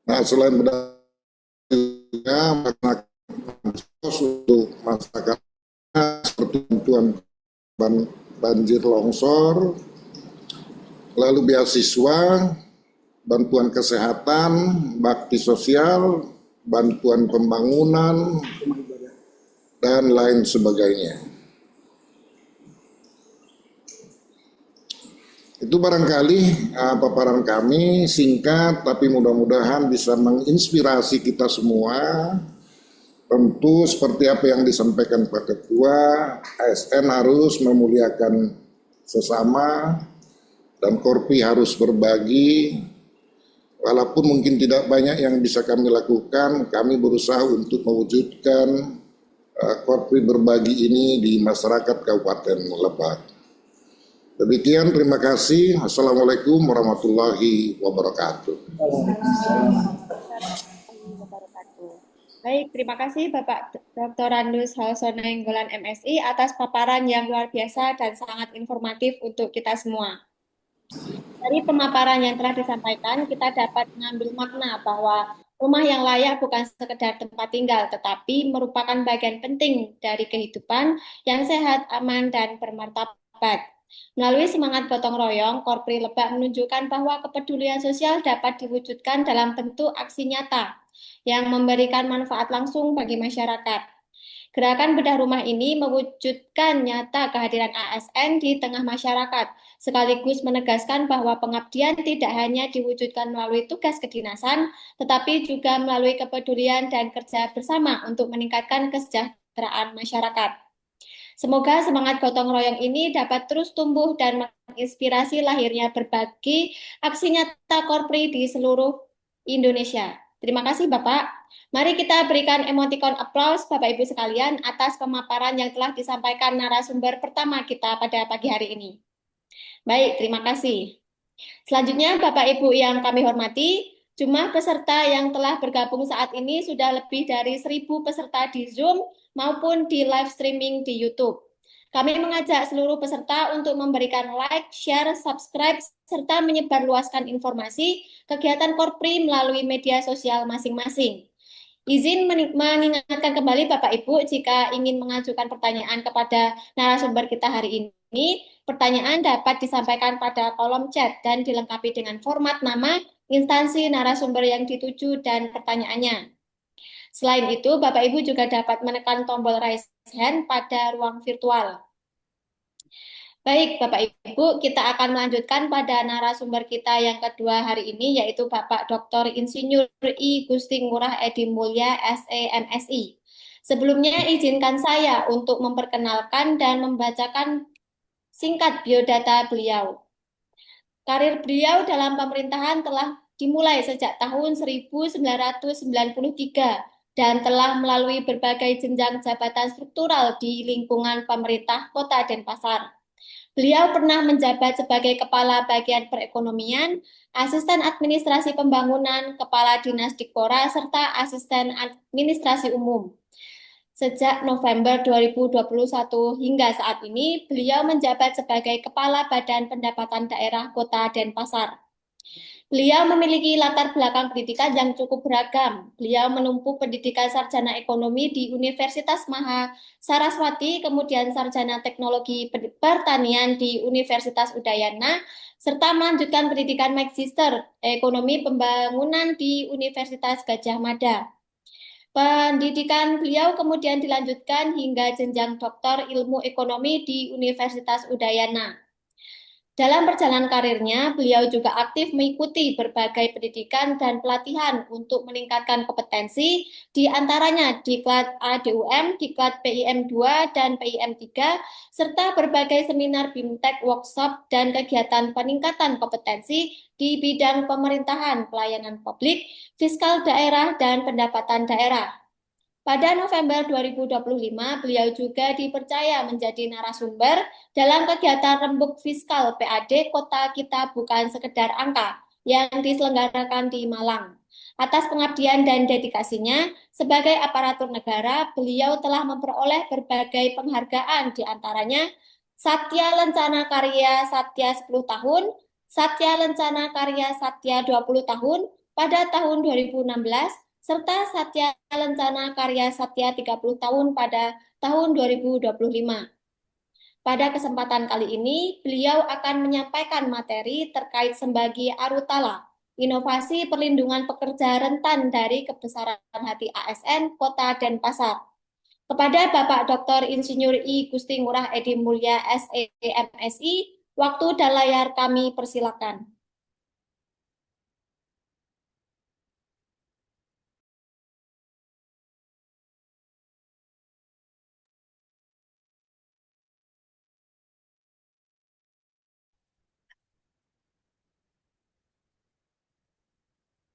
Nah, selain masyarakat untuk masyarakat seperti bantuan banjir longsor, lalu beasiswa, bantuan kesehatan, bakti sosial, bantuan pembangunan, dan lain sebagainya. Itu barangkali paparan kami singkat, tapi mudah-mudahan bisa menginspirasi kita semua. Tentu seperti apa yang disampaikan Pak Ketua, ASN harus memuliakan sesama dan Korpi harus berbagi. Walaupun mungkin tidak banyak yang bisa kami lakukan, kami berusaha untuk mewujudkan Korpi berbagi ini di masyarakat Kabupaten Lebak. Demikian, terima kasih. Assalamualaikum warahmatullahi wabarakatuh. Baik, terima kasih Bapak Dr. Randus Halsonenggolan MSI atas paparan yang luar biasa dan sangat informatif untuk kita semua. Dari pemaparan yang telah disampaikan, kita dapat mengambil makna bahwa rumah yang layak bukan sekedar tempat tinggal, tetapi merupakan bagian penting dari kehidupan yang sehat, aman, dan bermartabat. Melalui semangat gotong royong, Korpri Lebak menunjukkan bahwa kepedulian sosial dapat diwujudkan dalam bentuk aksi nyata yang memberikan manfaat langsung bagi masyarakat. Gerakan bedah rumah ini mewujudkan nyata kehadiran ASN di tengah masyarakat, sekaligus menegaskan bahwa pengabdian tidak hanya diwujudkan melalui tugas kedinasan, tetapi juga melalui kepedulian dan kerja bersama untuk meningkatkan kesejahteraan masyarakat. Semoga semangat gotong royong ini dapat terus tumbuh dan menginspirasi lahirnya berbagai aksi nyata Korpri di seluruh Indonesia. Terima kasih Bapak. Mari kita berikan emotikon aplaus Bapak Ibu sekalian atas pemaparan yang telah disampaikan narasumber pertama kita pada pagi hari ini. Baik, terima kasih. Selanjutnya Bapak Ibu yang kami hormati, jumlah peserta yang telah bergabung saat ini sudah lebih dari 1.000 peserta di Zoom maupun di live streaming di YouTube. Kami mengajak seluruh peserta untuk memberikan like, share, subscribe, serta menyebarluaskan informasi kegiatan Korpri melalui media sosial masing-masing. Izin mengingatkan kembali Bapak Ibu jika ingin mengajukan pertanyaan kepada narasumber kita hari ini, pertanyaan dapat disampaikan pada kolom chat dan dilengkapi dengan format nama, instansi narasumber yang dituju, dan pertanyaannya. Selain itu, Bapak Ibu juga dapat menekan tombol raise hand pada ruang virtual. Baik, Bapak Ibu, kita akan melanjutkan pada narasumber kita yang kedua hari ini, yaitu Bapak Dr. Insinyur I. Gusti Ngurah Edi Mulya, SEMSI. Sebelumnya, izinkan saya untuk memperkenalkan dan membacakan singkat biodata beliau. Karir beliau dalam pemerintahan telah dimulai sejak tahun 1993 dan telah melalui berbagai jenjang jabatan struktural di lingkungan pemerintah Kota Denpasar. Beliau pernah menjabat sebagai Kepala Bagian Perekonomian, Asisten Administrasi Pembangunan, Kepala Dinas Dikpora, serta Asisten Administrasi Umum. Sejak November 2021 hingga saat ini, beliau menjabat sebagai Kepala Badan Pendapatan Daerah Kota Denpasar. Beliau memiliki latar belakang pendidikan yang cukup beragam. Beliau menempuh pendidikan sarjana ekonomi di Universitas Mahasaraswati, kemudian sarjana teknologi pertanian di Universitas Udayana, serta melanjutkan pendidikan magister ekonomi pembangunan di Universitas Gadjah Mada. Pendidikan beliau kemudian dilanjutkan hingga jenjang doktor ilmu ekonomi di Universitas Udayana. Dalam perjalanan karirnya, beliau juga aktif mengikuti berbagai pendidikan dan pelatihan untuk meningkatkan kompetensi, di antaranya Diklat ADUM, Diklat PIM 2 dan PIM 3, serta berbagai seminar BIMTEK, workshop, dan kegiatan peningkatan kompetensi di bidang pemerintahan, pelayanan publik, fiskal daerah, dan pendapatan daerah. Pada November 2025, beliau juga dipercaya menjadi narasumber dalam kegiatan Rembuk Fiskal PAD Kota Kita Bukan Sekedar Angka yang diselenggarakan di Malang. Atas pengabdian dan dedikasinya sebagai aparatur negara, beliau telah memperoleh berbagai penghargaan, di antaranya Satya Lencana Karya Satya 10 tahun, Satya Lencana Karya Satya 20 tahun pada tahun 2016, serta Satya Lencana Karya Satya 30 tahun pada tahun 2025. Pada kesempatan kali ini, beliau akan menyampaikan materi terkait Sembagi Arutala, inovasi perlindungan pekerja rentan dari kebesaran hati ASN Kota Denpasar. Kepada Bapak Dr. Insinyur I. Gusti Ngurah Edi Mulya SEMSI, waktu dan layar kami persilakan.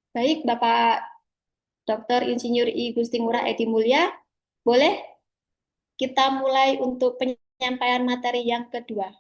Baik, Bapak Dr. Insinyur I. Gusti Ngurah Edi Mulya, boleh kita mulai untuk penyampaian materi yang kedua.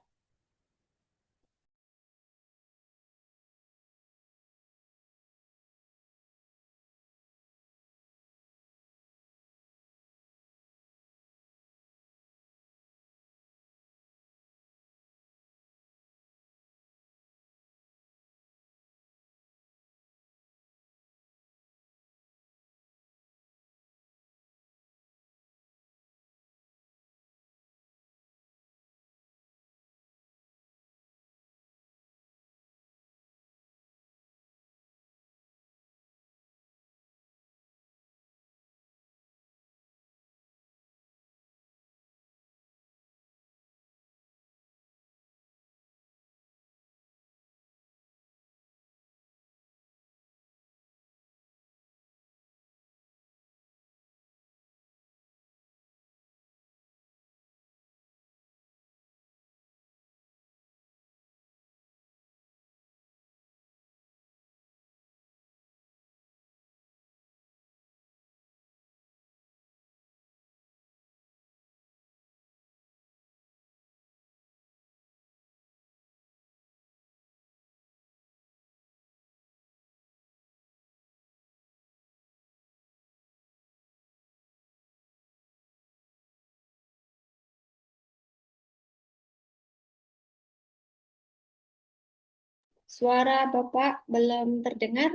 Suara Bapak belum terdengar.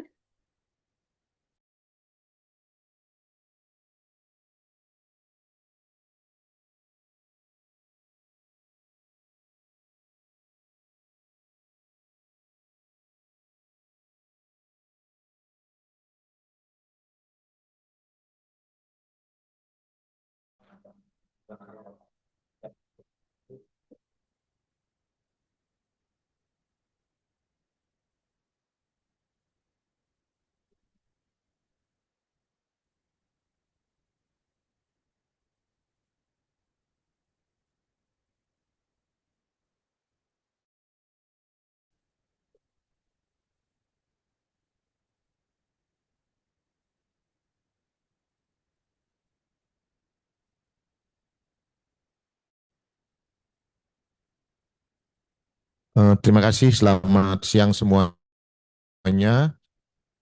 Terima kasih, selamat siang semuanya.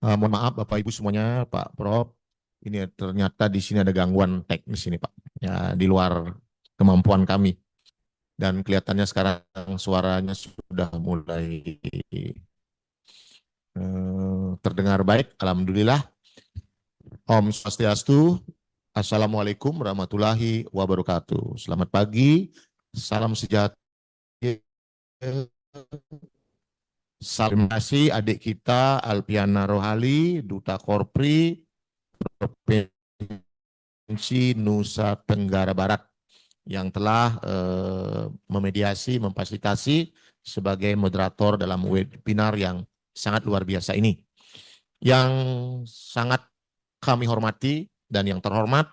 Mohon maaf Bapak Ibu semuanya, Pak Prof. Ini ternyata di sini ada gangguan teknis ini Pak, ya di luar kemampuan kami. Dan kelihatannya sekarang suaranya sudah mulai terdengar baik. Alhamdulillah. Om Swastiastu. Assalamualaikum warahmatullahi wabarakatuh. Selamat pagi, salam sejahtera. Terima kasih adik kita Alpiana Rohali, Duta Korpri Provinsi Nusa Tenggara Barat yang telah memediasi, memfasilitasi sebagai moderator dalam webinar yang sangat luar biasa ini. Yang sangat kami hormati dan yang terhormat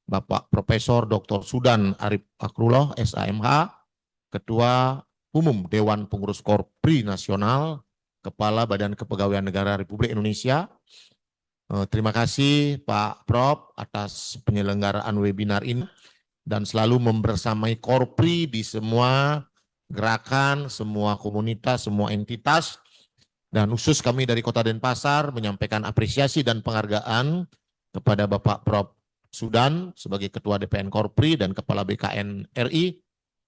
Bapak Profesor Dr. Sudan Arif Akrullah, SAMH, Ketua Umum Dewan Pengurus Korpri Nasional, Kepala Badan Kepegawaian Negara Republik Indonesia. Terima kasih Pak Prof atas penyelenggaraan webinar ini dan selalu membersamai Korpri di semua gerakan, semua komunitas, semua entitas. Dan khusus kami dari Kota Denpasar menyampaikan apresiasi dan penghargaan kepada Bapak Prof Sudan sebagai Ketua DPN Korpri dan Kepala BKN RI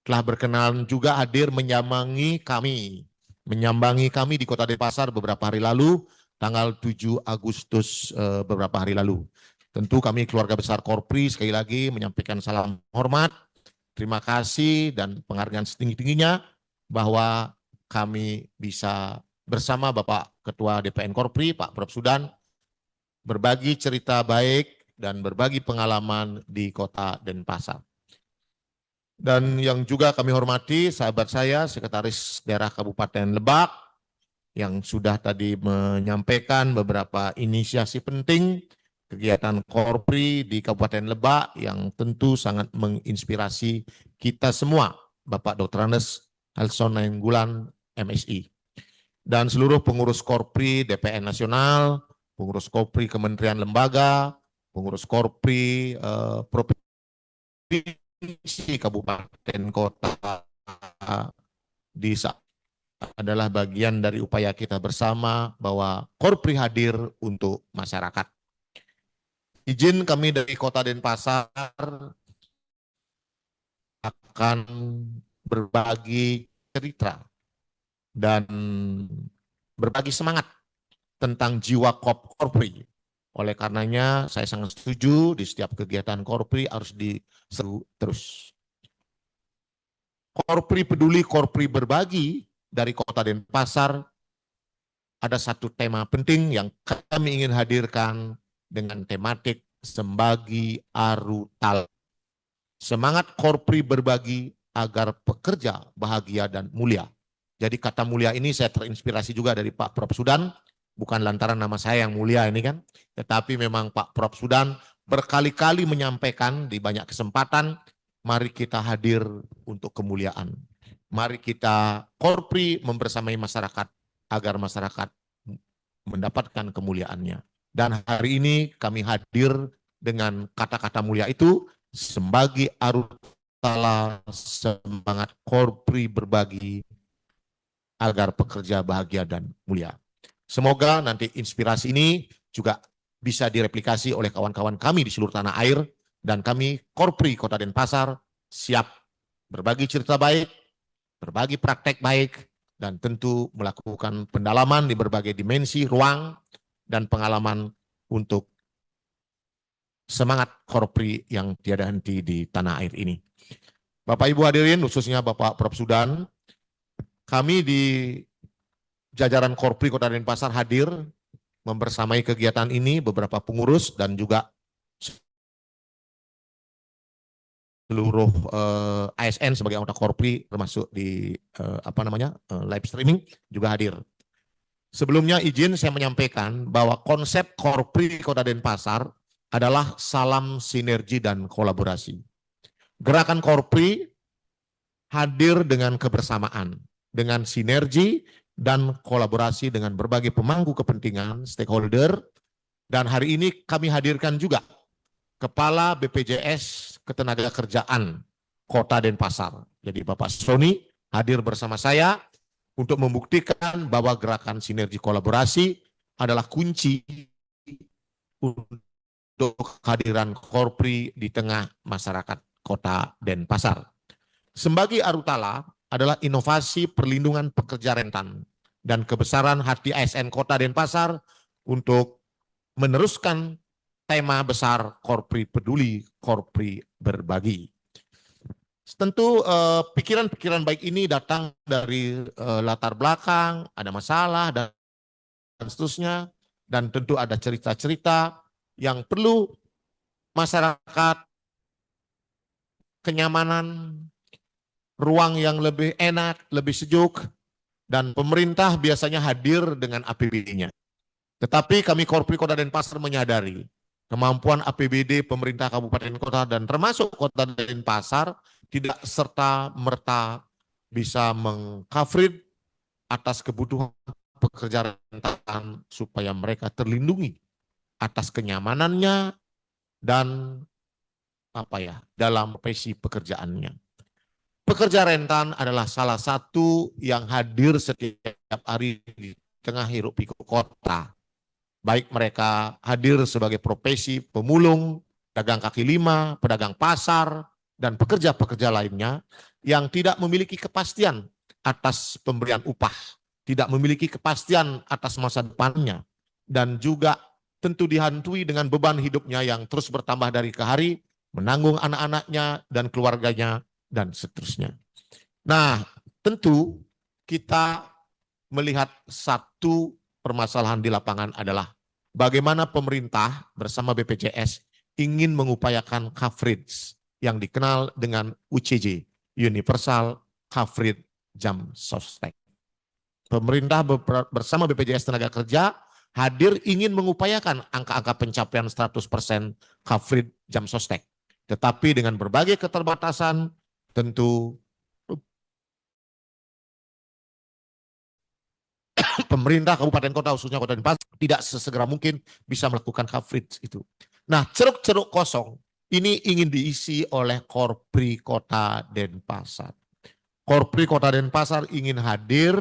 telah berkenan juga hadir menyambangi kami di Kota Denpasar beberapa hari lalu, tanggal 7 Agustus beberapa hari lalu. Tentu kami keluarga besar Korpri sekali lagi menyampaikan salam hormat, terima kasih dan penghargaan setinggi-tingginya bahwa kami bisa bersama Bapak Ketua DPN Korpri, Pak Prof Sudan, berbagi cerita baik dan berbagi pengalaman di Kota Denpasar. Dan yang juga kami hormati sahabat saya, Sekretaris Daerah Kabupaten Lebak, yang sudah tadi menyampaikan beberapa inisiasi penting kegiatan Korpri di Kabupaten Lebak yang tentu sangat menginspirasi kita semua, Bapak Dr. Andes Halson Nainggolan, MSI. Dan seluruh pengurus Korpri DPN Nasional, pengurus Korpri Kementerian Lembaga, pengurus Korpri Provinsi, Kabupaten, Kota desa adalah bagian dari upaya kita bersama bahwa Korpri hadir untuk masyarakat. Izin kami dari Kota Denpasar akan berbagi cerita dan berbagi semangat tentang jiwa Korpri. Oleh karenanya saya sangat setuju di setiap kegiatan Korpri harus diseru terus. Korpri peduli, Korpri berbagi dari Kota Denpasar ada satu tema penting yang kami ingin hadirkan dengan tematik Sembagi Arutala. Semangat Korpri berbagi agar pekerja bahagia dan mulia. Jadi kata mulia ini saya terinspirasi juga dari Pak Prof Sudan, bukan lantaran nama saya yang mulia ini kan, tetapi memang Pak Prof Sudan berkali-kali menyampaikan di banyak kesempatan, mari kita hadir untuk kemuliaan. Mari kita Korpri membersamai masyarakat agar masyarakat mendapatkan kemuliaannya. Dan hari ini kami hadir dengan kata-kata mulia itu, Sembagi Arutala, semangat Korpri berbagi agar pekerja bahagia dan mulia. Semoga nanti inspirasi ini juga bisa direplikasi oleh kawan-kawan kami di seluruh tanah air, dan kami Korpri Kota Denpasar siap berbagi cerita baik, berbagi praktek baik, dan tentu melakukan pendalaman di berbagai dimensi, ruang, dan pengalaman untuk semangat Korpri yang tiada henti di tanah air ini. Bapak Ibu hadirin, khususnya Bapak Prof Sudan, kami di jajaran Korpri Kota Denpasar hadir membersamai kegiatan ini, beberapa pengurus dan juga seluruh ASN sebagai anggota Korpri termasuk di live streaming juga hadir. Sebelumnya izin saya menyampaikan bahwa konsep Korpri Kota Denpasar adalah salam sinergi dan kolaborasi. Gerakan Korpri hadir dengan kebersamaan, dengan sinergi dan kolaborasi dengan berbagai pemangku kepentingan, stakeholder, dan hari ini kami hadirkan juga Kepala BPJS Ketenagakerjaan Kota Denpasar. Jadi Bapak Sony hadir bersama saya untuk membuktikan bahwa gerakan sinergi kolaborasi adalah kunci untuk kehadiran Korpri di tengah masyarakat Kota Denpasar. Sembagi Arutala adalah inovasi perlindungan pekerja rentan dan kebesaran hati ASN Kota Denpasar untuk meneruskan tema besar Korpri peduli, Korpri berbagi. Tentu pikiran-pikiran baik ini datang dari latar belakang, ada masalah dan seterusnya, dan tentu ada cerita-cerita yang perlu masyarakat kenyamanan, ruang yang lebih enak, lebih sejuk, dan pemerintah biasanya hadir dengan APBD-nya. Tetapi kami Korpri Kota Denpasar menyadari kemampuan APBD pemerintah kabupaten kota dan termasuk Kota Denpasar tidak serta-merta bisa mengcover atas kebutuhan pekerja rentan supaya mereka terlindungi atas kenyamanannya dan dalam profesi pekerjaannya. Pekerja rentan adalah salah satu yang hadir setiap hari di tengah hiruk pikuk kota. Baik mereka hadir sebagai profesi pemulung, dagang kaki lima, pedagang pasar, dan pekerja-pekerja lainnya yang tidak memiliki kepastian atas pemberian upah, tidak memiliki kepastian atas masa depannya, dan juga tentu dihantui dengan beban hidupnya yang terus bertambah dari ke hari, menanggung anak-anaknya dan keluarganya, dan seterusnya. Nah, tentu kita melihat satu permasalahan di lapangan adalah bagaimana pemerintah bersama BPJS ingin mengupayakan coverage yang dikenal dengan UCJ, Universal Coverage Jam Sostek. Pemerintah bersama BPJS Tenaga Kerja hadir ingin mengupayakan angka-angka pencapaian 100% coverage jam sostek. Tetapi dengan berbagai keterbatasan, tentu pemerintah kabupaten kota khususnya Kota Denpasar tidak sesegera mungkin bisa melakukan coverage itu. Nah, ceruk-ceruk kosong ini ingin diisi oleh Korpri Kota Denpasar. Korpri Kota Denpasar ingin hadir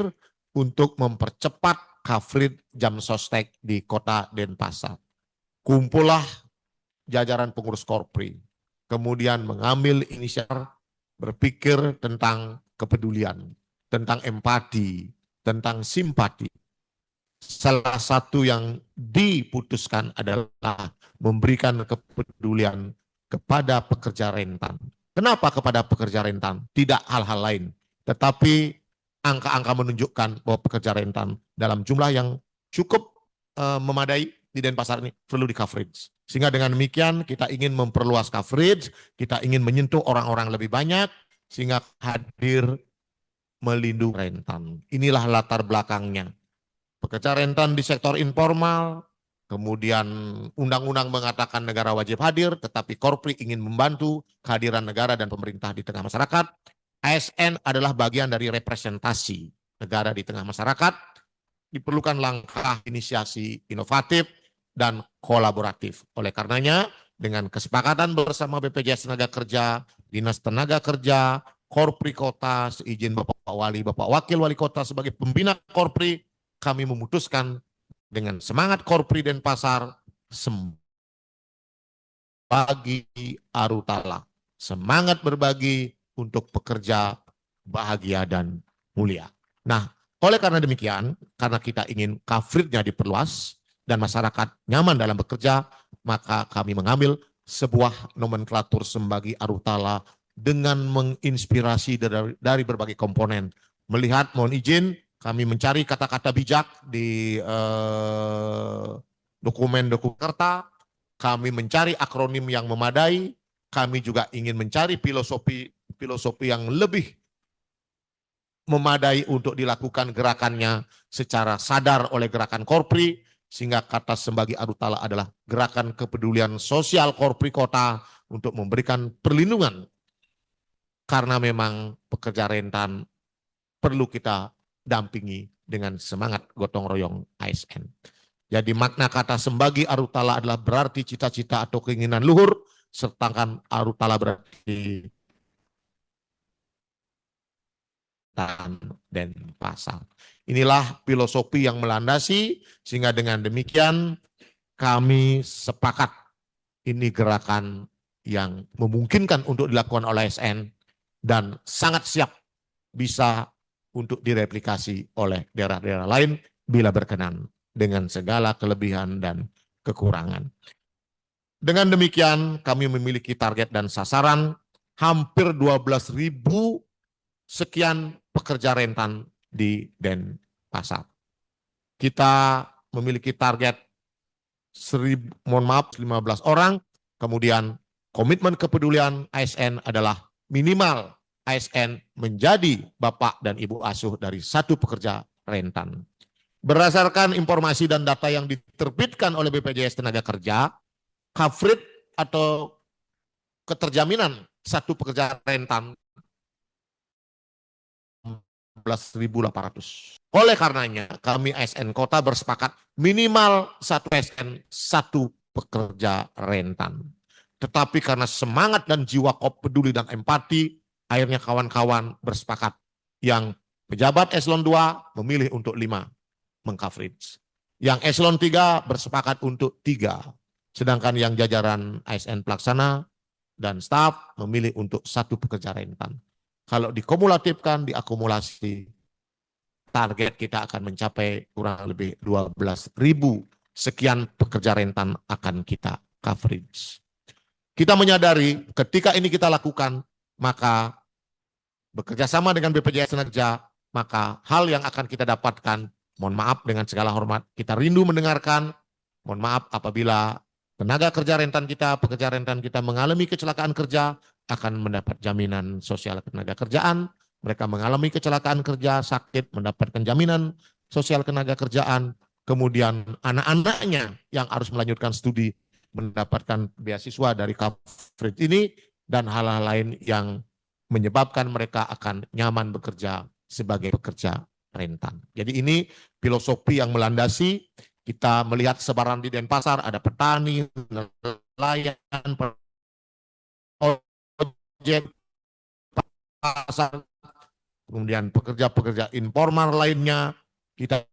untuk mempercepat coverage jam sostek di Kota Denpasar. Kumpullah jajaran pengurus Korpri, kemudian mengambil inisiatif, berpikir tentang kepedulian, tentang empati, tentang simpati. Salah satu yang diputuskan adalah memberikan kepedulian kepada pekerja rentan. Kenapa kepada pekerja rentan? Tidak hal-hal lain, tetapi angka-angka menunjukkan bahwa pekerja rentan dalam jumlah yang cukup memadai di Denpasar ini perlu di coverage. Sehingga dengan demikian kita ingin memperluas coverage, kita ingin menyentuh orang-orang lebih banyak, sehingga hadir melindungi rentan. Inilah latar belakangnya. Pekerja rentan di sektor informal, kemudian undang-undang mengatakan negara wajib hadir, tetapi Korpri ingin membantu kehadiran negara dan pemerintah di tengah masyarakat. ASN adalah bagian dari representasi negara di tengah masyarakat. Diperlukan langkah inisiasi inovatif dan kolaboratif. Oleh karenanya, dengan kesepakatan bersama BPJS Tenaga Kerja, Dinas Tenaga Kerja, Korpri Kota, seizin Bapak Wali, Bapak Wakil Wali Kota sebagai pembina Korpri, kami memutuskan dengan semangat Korpri Denpasar, bagi Arutala, semangat berbagi untuk pekerja bahagia dan mulia. Nah, oleh karena demikian, karena kita ingin coverage-nya diperluas dan masyarakat nyaman dalam bekerja, maka kami mengambil sebuah nomenklatur Sembagi Arutala dengan menginspirasi dari berbagai komponen. Melihat, mohon izin, kami mencari kata-kata bijak di dokumen-dokumen kerta, kami mencari akronim yang memadai, kami juga ingin mencari filosofi yang lebih memadai untuk dilakukan gerakannya secara sadar oleh gerakan Korpri, sehingga kata Sembagi Arutala adalah gerakan kepedulian sosial Korpri Kota untuk memberikan perlindungan, karena memang pekerja rentan perlu kita dampingi dengan semangat gotong royong ASN. Jadi makna kata Sembagi Arutala adalah berarti cita-cita atau keinginan luhur, sedangkan Arutala berarti Denpasar. Inilah filosofi yang melandasi, sehingga dengan demikian kami sepakat ini gerakan yang memungkinkan untuk dilakukan oleh ASN dan sangat siap bisa untuk direplikasi oleh daerah-daerah lain bila berkenan dengan segala kelebihan dan kekurangan. Dengan demikian kami memiliki target dan sasaran hampir 12.000 sekian pekerja rentan di Denpasar. Kita memiliki target 15 orang, kemudian komitmen kepedulian ASN adalah minimal ASN menjadi bapak dan ibu asuh dari satu pekerja rentan. Berdasarkan informasi dan data yang diterbitkan oleh BPJS Tenaga Kerja, coverage atau keterjaminan satu pekerja rentan 11.800. Oleh karenanya, kami ASN Kota bersepakat minimal satu ASN, satu pekerja rentan. Tetapi karena semangat dan jiwa peduli dan empati, akhirnya kawan-kawan bersepakat yang pejabat eselon 2 memilih untuk 5 mengcoverage. Yang eselon 3 bersepakat untuk 3. Sedangkan yang jajaran ASN pelaksana dan staf memilih untuk satu pekerja rentan. Kalau dikumulatifkan, diakumulasi, target kita akan mencapai kurang lebih 12.000 sekian pekerja rentan akan kita coverage. Kita menyadari ketika ini kita lakukan, maka bekerja sama dengan BPJS Tenaga, maka hal yang akan kita dapatkan, mohon maaf dengan segala hormat, kita rindu mendengarkan, mohon maaf apabila tenaga kerja rentan kita, pekerja rentan kita mengalami kecelakaan kerja, akan mendapat jaminan sosial ketenaga kerjaan, mereka mengalami kecelakaan kerja, sakit, mendapatkan jaminan sosial ketenaga kerjaan, kemudian anak-anaknya yang harus melanjutkan studi mendapatkan beasiswa dari coverage ini, dan hal-hal lain yang menyebabkan mereka akan nyaman bekerja sebagai pekerja rentan. Jadi ini filosofi yang melandasi. Kita melihat sebaran di Denpasar, ada petani, nelayan, ojek, pasar, kemudian pekerja-pekerja informal lainnya. Kita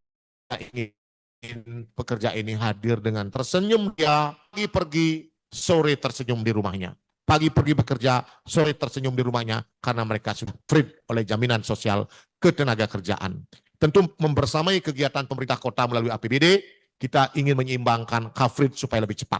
ingin pekerja ini hadir dengan tersenyum, dia pagi pergi, sore tersenyum di rumahnya. Pagi pergi bekerja, sore tersenyum di rumahnya karena mereka sudah free oleh jaminan sosial ketenaga kerjaan. Tentu membersamai kegiatan pemerintah kota melalui APBD, kita ingin menyeimbangkan coverage supaya lebih cepat.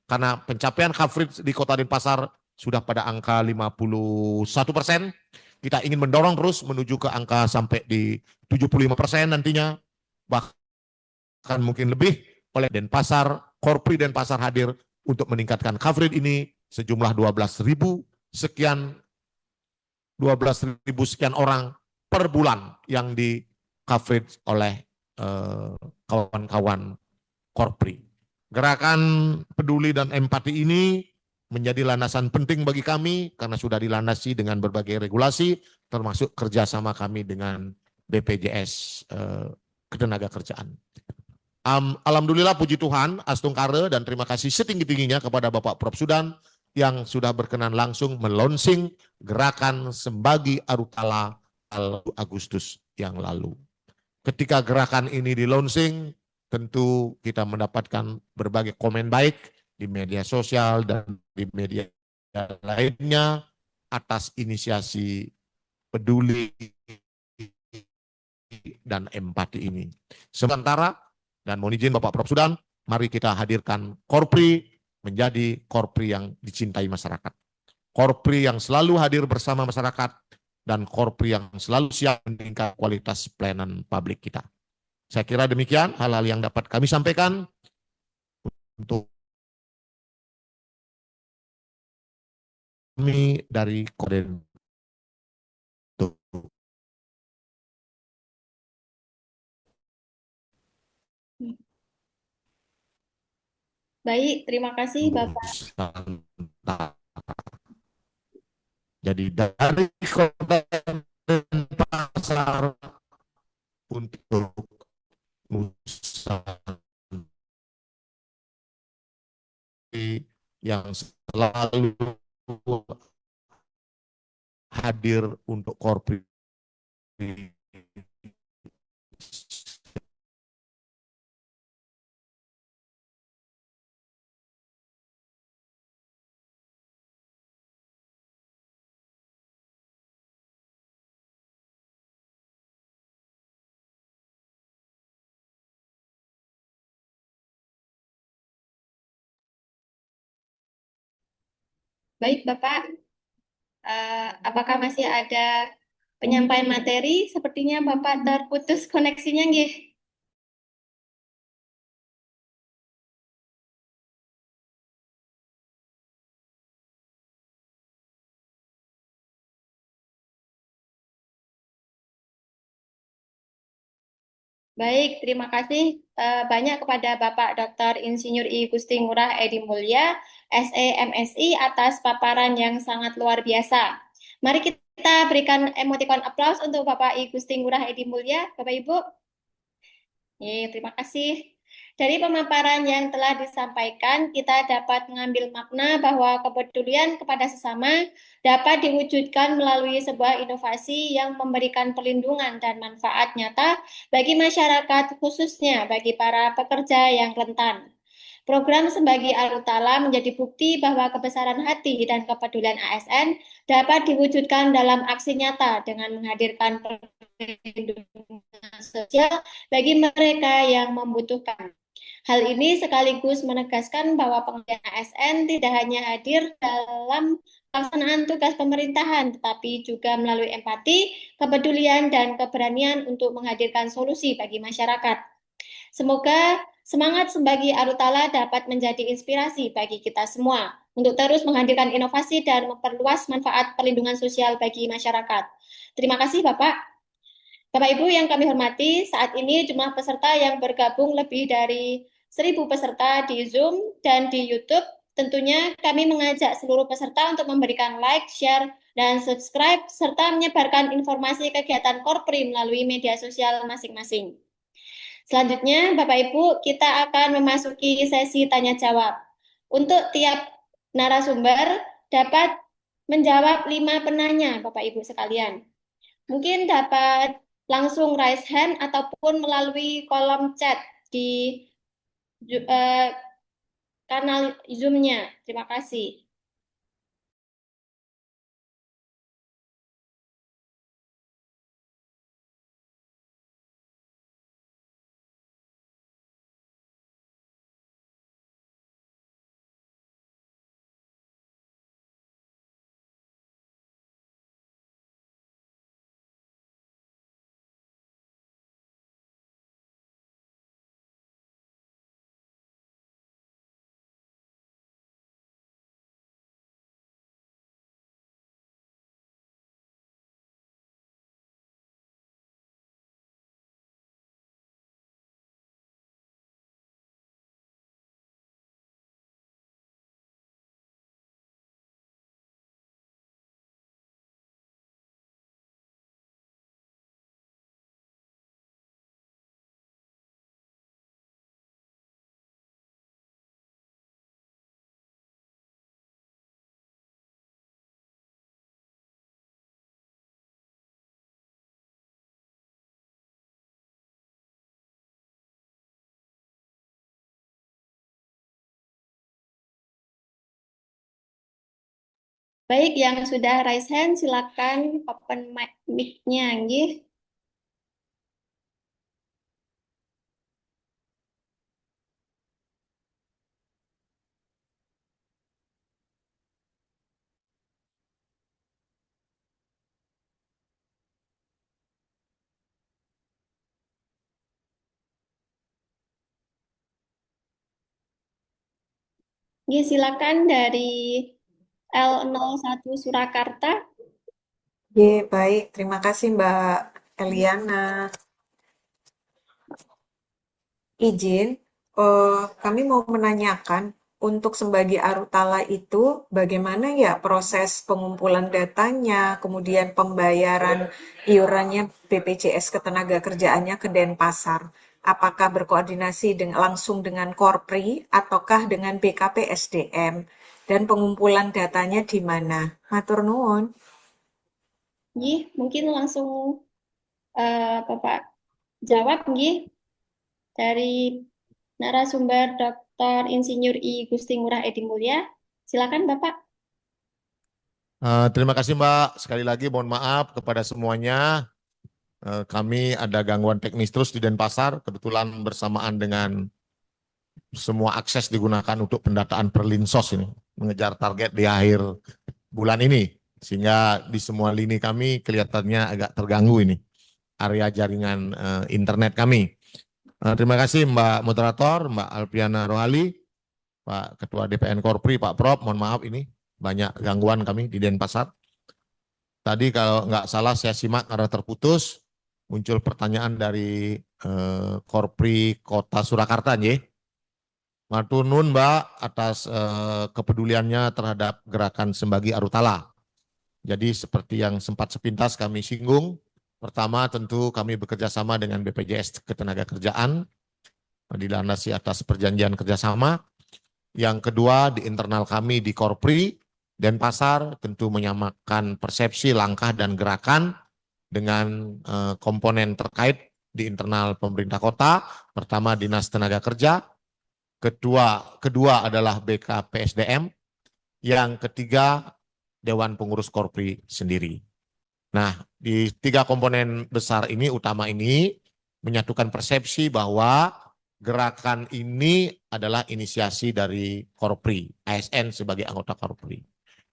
Karena pencapaian coverage di Kota Denpasar sudah pada angka 51%, kita ingin mendorong terus menuju ke angka sampai di 75% nantinya, bahkan mungkin lebih. Oleh Denpasar, Korpri Denpasar hadir untuk meningkatkan coverage ini sejumlah 12.000 sekian, 12.000 sekian orang per bulan yang di coverage oleh kawan-kawan Korpri. Gerakan peduli dan empati ini menjadi landasan penting bagi kami karena sudah dilandasi dengan berbagai regulasi, termasuk kerjasama kami dengan BPJS Ketenaga Kerjaan. Alhamdulillah, puji Tuhan, astungkare, dan terima kasih setinggi-tingginya kepada Bapak Prof. Sudan yang sudah berkenan langsung melonsing gerakan Sembagi Arutala Agustus yang lalu. Ketika gerakan ini dilonsing, tentu kita mendapatkan berbagai komen baik di media sosial dan di media lainnya atas inisiasi peduli dan empati ini. Sementara, dan mohon izin Bapak Prof. Sudan, mari kita hadirkan Korpri menjadi Korpri yang dicintai masyarakat. Korpri yang selalu hadir bersama masyarakat, dan Korpri yang selalu siap meningkatkan kualitas pelayanan publik kita. Saya kira demikian hal-hal yang dapat kami sampaikan untuk kami dari Koden. Baik, terima kasih Bapak. Jadi dari Kota Denpasar untuk Nusantara yang selalu hadir untuk Korpri. Baik Bapak, apakah masih ada penyampaian materi? Sepertinya Bapak terputus koneksinya, nggih. Baik, terima kasih banyak kepada Bapak Dr. Insinyur I Gusti Ngurah Edi Mulya, SE MSI atas paparan yang sangat luar biasa. Mari kita berikan emotikon aplaus untuk Bapak I Gusti Ngurah Edi Mulya, Bapak Ibu. Terima kasih. Dari pemaparan yang telah disampaikan, kita dapat mengambil makna bahwa kepedulian kepada sesama dapat diwujudkan melalui sebuah inovasi yang memberikan perlindungan dan manfaat nyata bagi masyarakat, khususnya bagi para pekerja yang rentan. Program Sembagi Arutala menjadi bukti bahwa kebesaran hati dan kepedulian ASN dapat diwujudkan dalam aksi nyata dengan menghadirkan perlindungan sosial bagi mereka yang membutuhkan. Hal ini sekaligus menegaskan bahwa pengabdian ASN tidak hanya hadir dalam pelaksanaan tugas pemerintahan, tetapi juga melalui empati, kepedulian, dan keberanian untuk menghadirkan solusi bagi masyarakat. Semoga semangat Sembagi Arutala dapat menjadi inspirasi bagi kita semua untuk terus menghadirkan inovasi dan memperluas manfaat perlindungan sosial bagi masyarakat. Terima kasih Bapak. Bapak Ibu yang kami hormati, saat ini jumlah peserta yang bergabung lebih dari 1.000 peserta di Zoom dan di YouTube. Tentunya kami mengajak seluruh peserta untuk memberikan like, share, dan subscribe, serta menyebarkan informasi kegiatan Korpri melalui media sosial masing-masing. Selanjutnya, Bapak Ibu, kita akan memasuki sesi tanya-jawab. Untuk tiap narasumber dapat menjawab 5 penanya, Bapak Ibu sekalian. Mungkin dapat langsung raise hand ataupun melalui kolom chat di kanal Zoom-nya. Terima kasih. Baik, yang sudah raise hand, silakan open mic-nya, nggih. Nggih, silakan dari L01 Surakarta. Baik. Terima kasih Mbak Eliana. Izin, kami mau menanyakan untuk Sembagi Arutala itu bagaimana ya proses pengumpulan datanya, kemudian pembayaran iurannya BPJS Ketenagakerjaannya ke Denpasar. Apakah berkoordinasi langsung dengan Korpri ataukah dengan BKP SDM? Dan pengumpulan datanya di mana? Matur nuwun. Nggih, mungkin langsung Bapak jawab nggih dari narasumber Dr. Insinyur I Gusti Ngurah Edi Mulya. Silakan Bapak. Terima kasih Mbak. Sekali lagi mohon maaf kepada semuanya. Kami ada gangguan teknis terus di Denpasar. Kebetulan bersamaan dengan semua akses digunakan untuk pendataan Perlinsos ini. Mengejar target di akhir bulan ini. Sehingga di semua lini kami kelihatannya agak terganggu ini. Area jaringan internet kami. Terima kasih Mbak Moderator, Mbak Alpiana Rohali, Pak Ketua DPN Korpri, Pak Prop, mohon maaf ini banyak gangguan kami di Denpasar. Tadi kalau nggak salah saya simak karena terputus, muncul pertanyaan dari Korpri Kota Surakarta, nggih. Matur nuwun Mbak atas kepeduliannya terhadap gerakan Sembagi Arutala. Jadi seperti yang sempat sepintas kami singgung, pertama tentu kami bekerja sama dengan BPJS Ketenagakerjaan, dilandasi atas perjanjian kerjasama. Yang kedua di internal kami di Korpri, Denpasar tentu menyamakan persepsi, langkah, dan gerakan dengan komponen terkait di internal pemerintah kota. Pertama Dinas Tenaga Kerja, kedua adalah BKPSDM, yang ketiga Dewan Pengurus Korpri sendiri. Nah, di tiga komponen besar ini, utama ini, menyatukan persepsi bahwa gerakan ini adalah inisiasi dari Korpri, ASN sebagai anggota Korpri.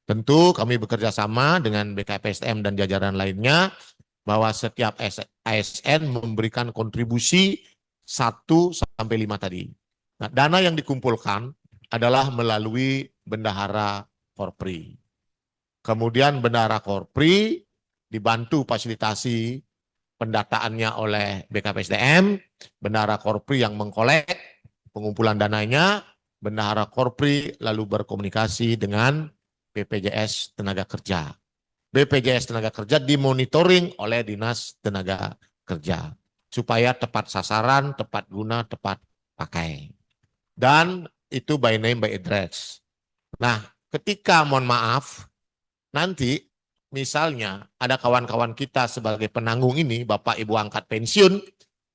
Tentu kami bekerja sama dengan BKPSDM dan jajaran lainnya, bahwa setiap ASN memberikan kontribusi 1-5 tadi. Nah, dana yang dikumpulkan adalah melalui bendahara Korpri. Kemudian bendahara Korpri dibantu fasilitasi pendataannya oleh BKPSDM, bendahara Korpri yang mengkolek pengumpulan dananya, bendahara Korpri lalu berkomunikasi dengan BPJS Tenaga Kerja. BPJS Tenaga Kerja dimonitoring oleh Dinas Tenaga Kerja supaya tepat sasaran, tepat guna, tepat pakai. Dan itu by name by address. Nah, ketika mohon maaf nanti misalnya ada kawan-kawan kita sebagai penanggung ini, Bapak Ibu angkat pensiun,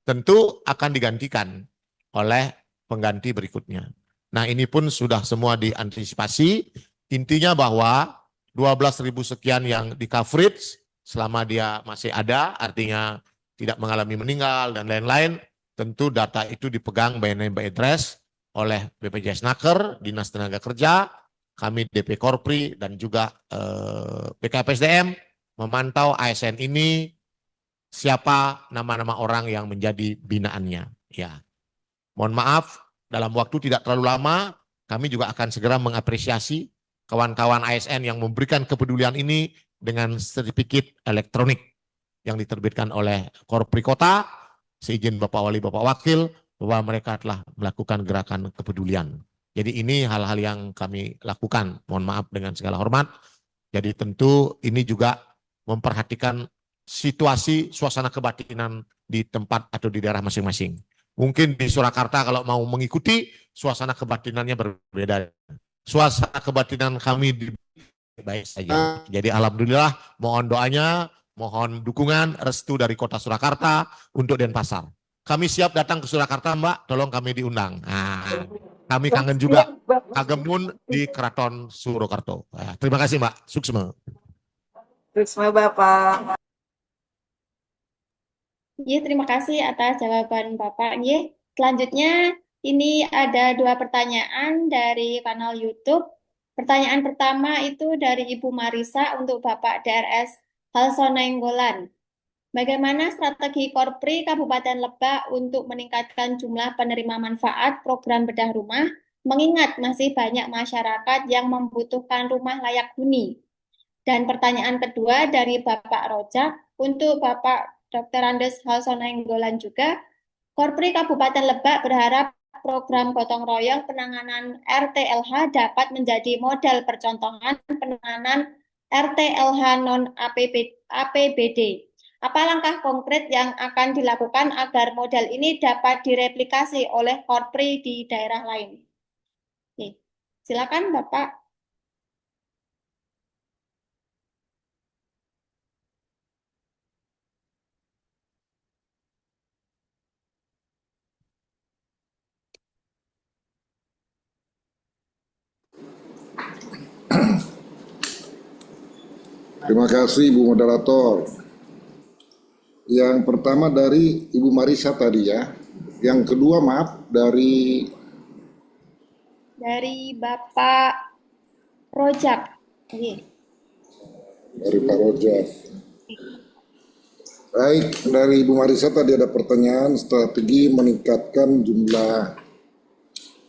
tentu akan digantikan oleh pengganti berikutnya. Nah, ini pun sudah semua diantisipasi. Intinya bahwa 12.000 sekian yang di coverage selama dia masih ada, artinya tidak mengalami meninggal dan lain-lain, tentu data itu dipegang by name by address oleh BPJS Naker, Dinas Tenaga Kerja, kami DP Korpri, dan juga BKPSDM memantau ASN ini siapa nama-nama orang yang menjadi binaannya. Ya, mohon maaf, dalam waktu tidak terlalu lama, kami juga akan segera mengapresiasi kawan-kawan ASN yang memberikan kepedulian ini dengan sertifikat elektronik yang diterbitkan oleh Korpri Kota, seizin Bapak Wali, Bapak Wakil, bahwa mereka telah melakukan gerakan kepedulian. Jadi ini hal-hal yang kami lakukan, mohon maaf dengan segala hormat. Jadi tentu ini juga memperhatikan situasi, suasana kebatinan di tempat atau di daerah masing-masing. Mungkin di Surakarta kalau mau mengikuti, suasana kebatinannya berbeda. Suasana kebatinan kami di baik saja. Jadi alhamdulillah, mohon doanya, mohon dukungan, restu dari Kota Surakarta untuk Denpasar. Kami siap datang ke Surakarta, Mbak, tolong kami diundang. Nah, kami kangen juga kagemun di Keraton Surakarta. Nah, terima kasih, Mbak. Suksma. Suksma Bapak. Ya, terima kasih atas jawaban Bapak. Ya, selanjutnya ini ada 2 pertanyaan dari kanal YouTube. Pertanyaan pertama itu dari Ibu Marisa untuk Bapak DRS Halsonenggolan. Bagaimana strategi Korpri Kabupaten Lebak untuk meningkatkan jumlah penerima manfaat program bedah rumah, mengingat masih banyak masyarakat yang membutuhkan rumah layak huni? Dan pertanyaan kedua dari Bapak Rojak untuk Bapak Dr. Andes Halsonenggolan juga, Korpri Kabupaten Lebak berharap program gotong royong penanganan RTLH dapat menjadi model percontohan penanganan RTLH non-APBD. Apa langkah konkret yang akan dilakukan agar model ini dapat direplikasi oleh Korpri di daerah lain? Oke, silakan Bapak. Terima kasih Ibu Moderator. Yang pertama dari Ibu Marisa tadi ya. Yang kedua maaf dari Bapak Rojak. Dari Pak Rojak. Baik, dari Ibu Marisa tadi ada pertanyaan strategi meningkatkan jumlah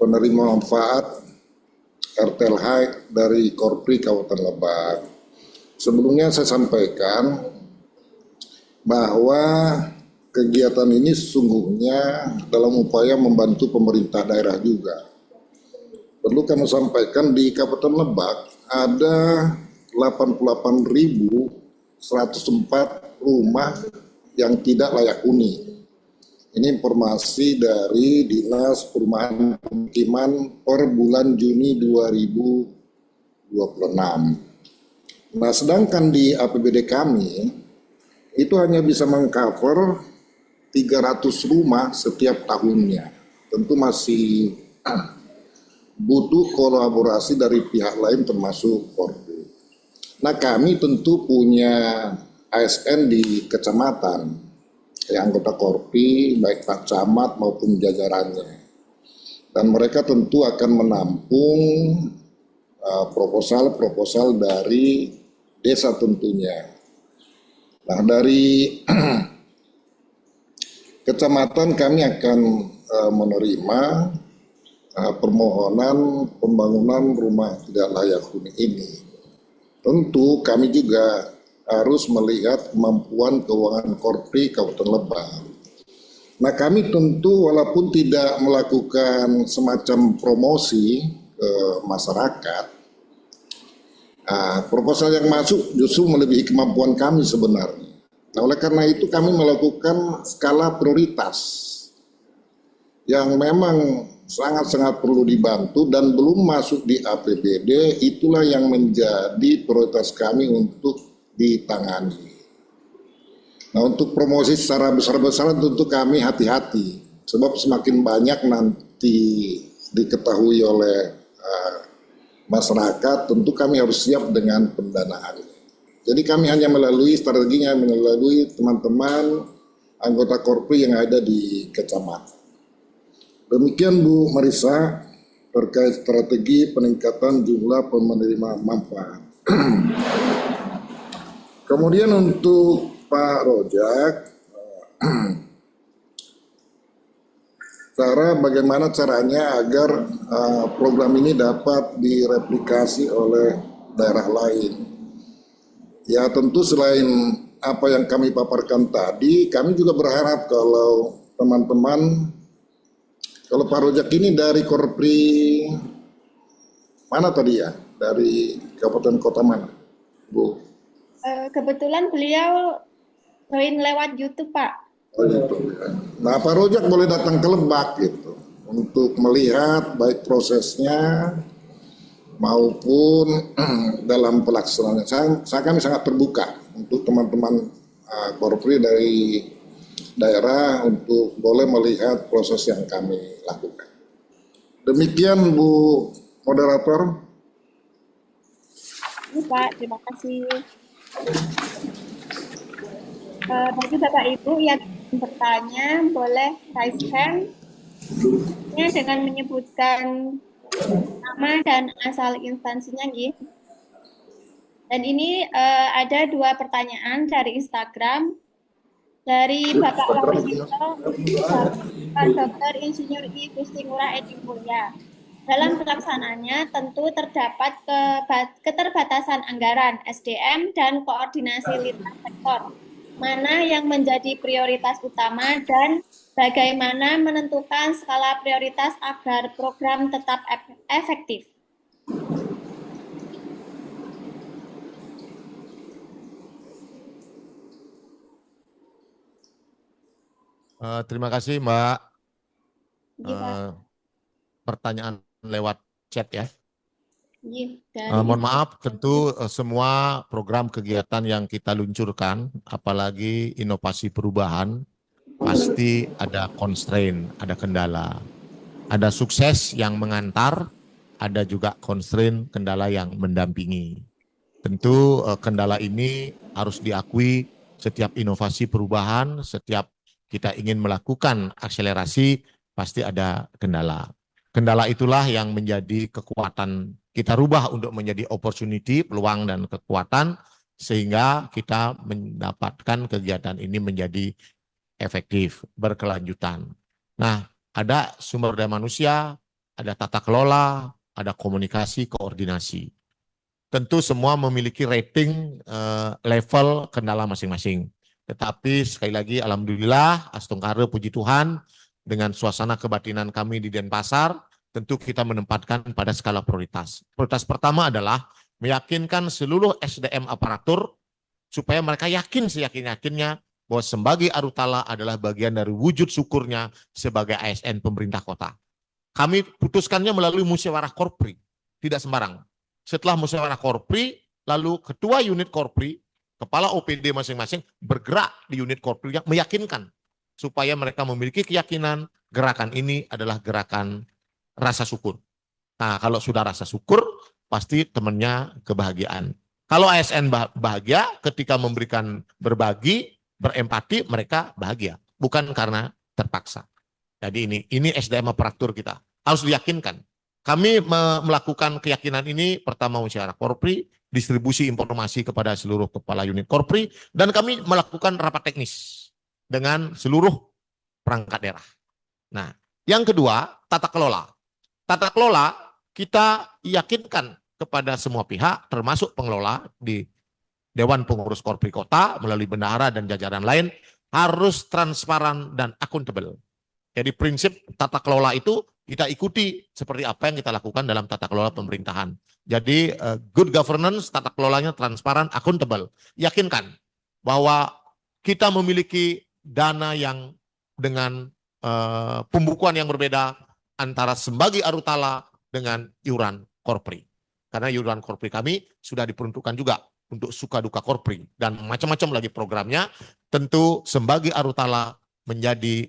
penerima manfaat RTLH dari Korpri Kabupaten Lebak. Sebelumnya saya sampaikan bahwa kegiatan ini sesungguhnya dalam upaya membantu pemerintah daerah juga. Perlu kami sampaikan di Kabupaten Lebak ada 88.104 rumah yang tidak layak huni. Ini informasi dari Dinas Perumahan Pemukiman per bulan Juni 2026. Nah, sedangkan di APBD kami itu hanya bisa mengcover 300 rumah setiap tahunnya. Tentu masih butuh kolaborasi dari pihak lain termasuk Korpi. Nah, kami tentu punya ASN di kecamatan, anggota Korpi, baik Pak Camat maupun jajarannya. Dan mereka tentu akan menampung proposal-proposal dari desa tentunya. Nah, dari kecamatan kami akan menerima permohonan pembangunan rumah tidak layak huni ini. Tentu kami juga harus melihat kemampuan keuangan Korpri Kabupaten Lebak. Nah, kami tentu walaupun tidak melakukan semacam promosi ke masyarakat, proposal yang masuk justru melebihi kemampuan kami sebenarnya. Nah, oleh karena itu kami melakukan skala prioritas yang memang sangat-sangat perlu dibantu dan belum masuk di APBD, itulah yang menjadi prioritas kami untuk ditangani. Nah, untuk promosi secara besar-besaran tentu kami hati-hati, sebab semakin banyak nanti diketahui oleh masyarakat, tentu kami harus siap dengan pendanaan. Jadi kami hanya melalui strateginya, melalui teman-teman anggota Korpri yang ada di kecamatan. Demikian Bu Marisa terkait strategi peningkatan jumlah penerima manfaat. Kemudian untuk Pak Rojak, bagaimana caranya agar program ini dapat direplikasi oleh daerah lain. Ya, tentu selain apa yang kami paparkan tadi, kami juga berharap kalau teman-teman, kalau Pak Rojak ini dari Korpri mana tadi ya? Dari kabupaten kota mana, Bu? Kebetulan beliau join lewat YouTube, Pak. Oh, gitu. Nah, Pak Rojak boleh datang ke Lebak gitu untuk melihat baik prosesnya maupun dalam pelaksanaannya. Kami sangat terbuka untuk teman-teman Korpri dari daerah untuk boleh melihat proses yang kami lakukan. Demikian Bu Moderator. Ini Pak, terima kasih. Bagi Bapak Ibu yang bertanya, boleh raise hand dengan menyebutkan nama dan asal instansinya, gitu. Dan ini ada 2 pertanyaan dari Instagram. Dari Bapak Lawisito, Pak Dr. Insinyur I Gusti Ngurah Edi Mulya. Dalam pelaksanaannya tentu terdapat keterbatasan anggaran, SDM, dan koordinasi lintas sektor. Mana yang menjadi prioritas utama dan bagaimana menentukan skala prioritas agar program tetap efektif. Terima kasih Mbak. Iya, Pertanyaan lewat chat ya. Iya, Mohon maaf, tentu semua program kegiatan yang kita luncurkan, apalagi inovasi perubahan, pasti ada constraint, ada kendala. Ada sukses yang mengantar, ada juga constraint, kendala yang mendampingi. Tentu kendala ini harus diakui, setiap inovasi perubahan, setiap kita ingin melakukan akselerasi, pasti ada kendala. Kendala itulah yang menjadi kekuatan, kita rubah untuk menjadi opportunity, peluang dan kekuatan, sehingga kita mendapatkan kegiatan ini menjadi efektif, berkelanjutan. Nah, ada sumber daya manusia, ada tata kelola, ada komunikasi, koordinasi. Tentu semua memiliki rating level kendala masing-masing. Tetapi sekali lagi alhamdulillah, astungkare puji Tuhan, dengan suasana kebatinan kami di Denpasar, tentu kita menempatkan pada skala prioritas. Prioritas pertama adalah meyakinkan seluruh SDM aparatur supaya mereka yakin seyakin-yakinnya bahwa Sembagi Arutala adalah bagian dari wujud syukurnya sebagai ASN pemerintah kota. Kami putuskannya melalui musyawarah korpri, tidak sembarang. Setelah musyawarah korpri, lalu ketua unit korpri, kepala OPD masing-masing bergerak di unit korpri yang meyakinkan supaya mereka memiliki keyakinan gerakan ini adalah gerakan rasa syukur. Nah, kalau sudah rasa syukur, pasti temannya kebahagiaan. Kalau ASN bahagia ketika memberikan berbagi, berempati, mereka bahagia. Bukan karena terpaksa. Jadi ini SDM aparatur kita. Harus diyakinkan. Kami melakukan keyakinan ini pertama musyawarah korpri, distribusi informasi kepada seluruh kepala unit korpri, dan kami melakukan rapat teknis dengan seluruh perangkat daerah. Nah, yang kedua, tata kelola. Tata kelola kita yakinkan kepada semua pihak, termasuk pengelola di Dewan Pengurus Korpri Kota melalui bendahara dan jajaran lain, harus transparan dan akuntabel. Jadi prinsip tata kelola itu kita ikuti seperti apa yang kita lakukan dalam tata kelola pemerintahan. Jadi good governance, tata kelolanya transparan, akuntabel. Yakinkan bahwa kita memiliki dana yang dengan pembukuan yang berbeda antara Sembagi Arutala dengan iuran korpri. Karena iuran korpri kami sudah diperuntukkan juga untuk suka duka korpri dan macam-macam lagi programnya. Tentu Sembagi Arutala menjadi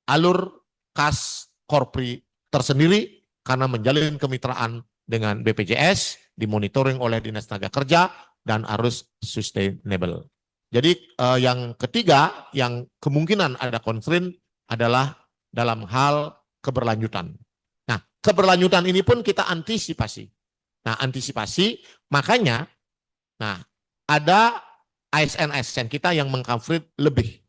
alur kas korpri tersendiri karena menjalin kemitraan dengan BPJS, dimonitoring oleh Dinas Tenaga Kerja, dan harus sustainable. Jadi yang ketiga, yang kemungkinan ada constraint adalah dalam hal keberlanjutan. Nah, keberlanjutan ini pun kita antisipasi. Nah, antisipasi, makanya, nah, ada ASN-ASN kita yang mengcover lebih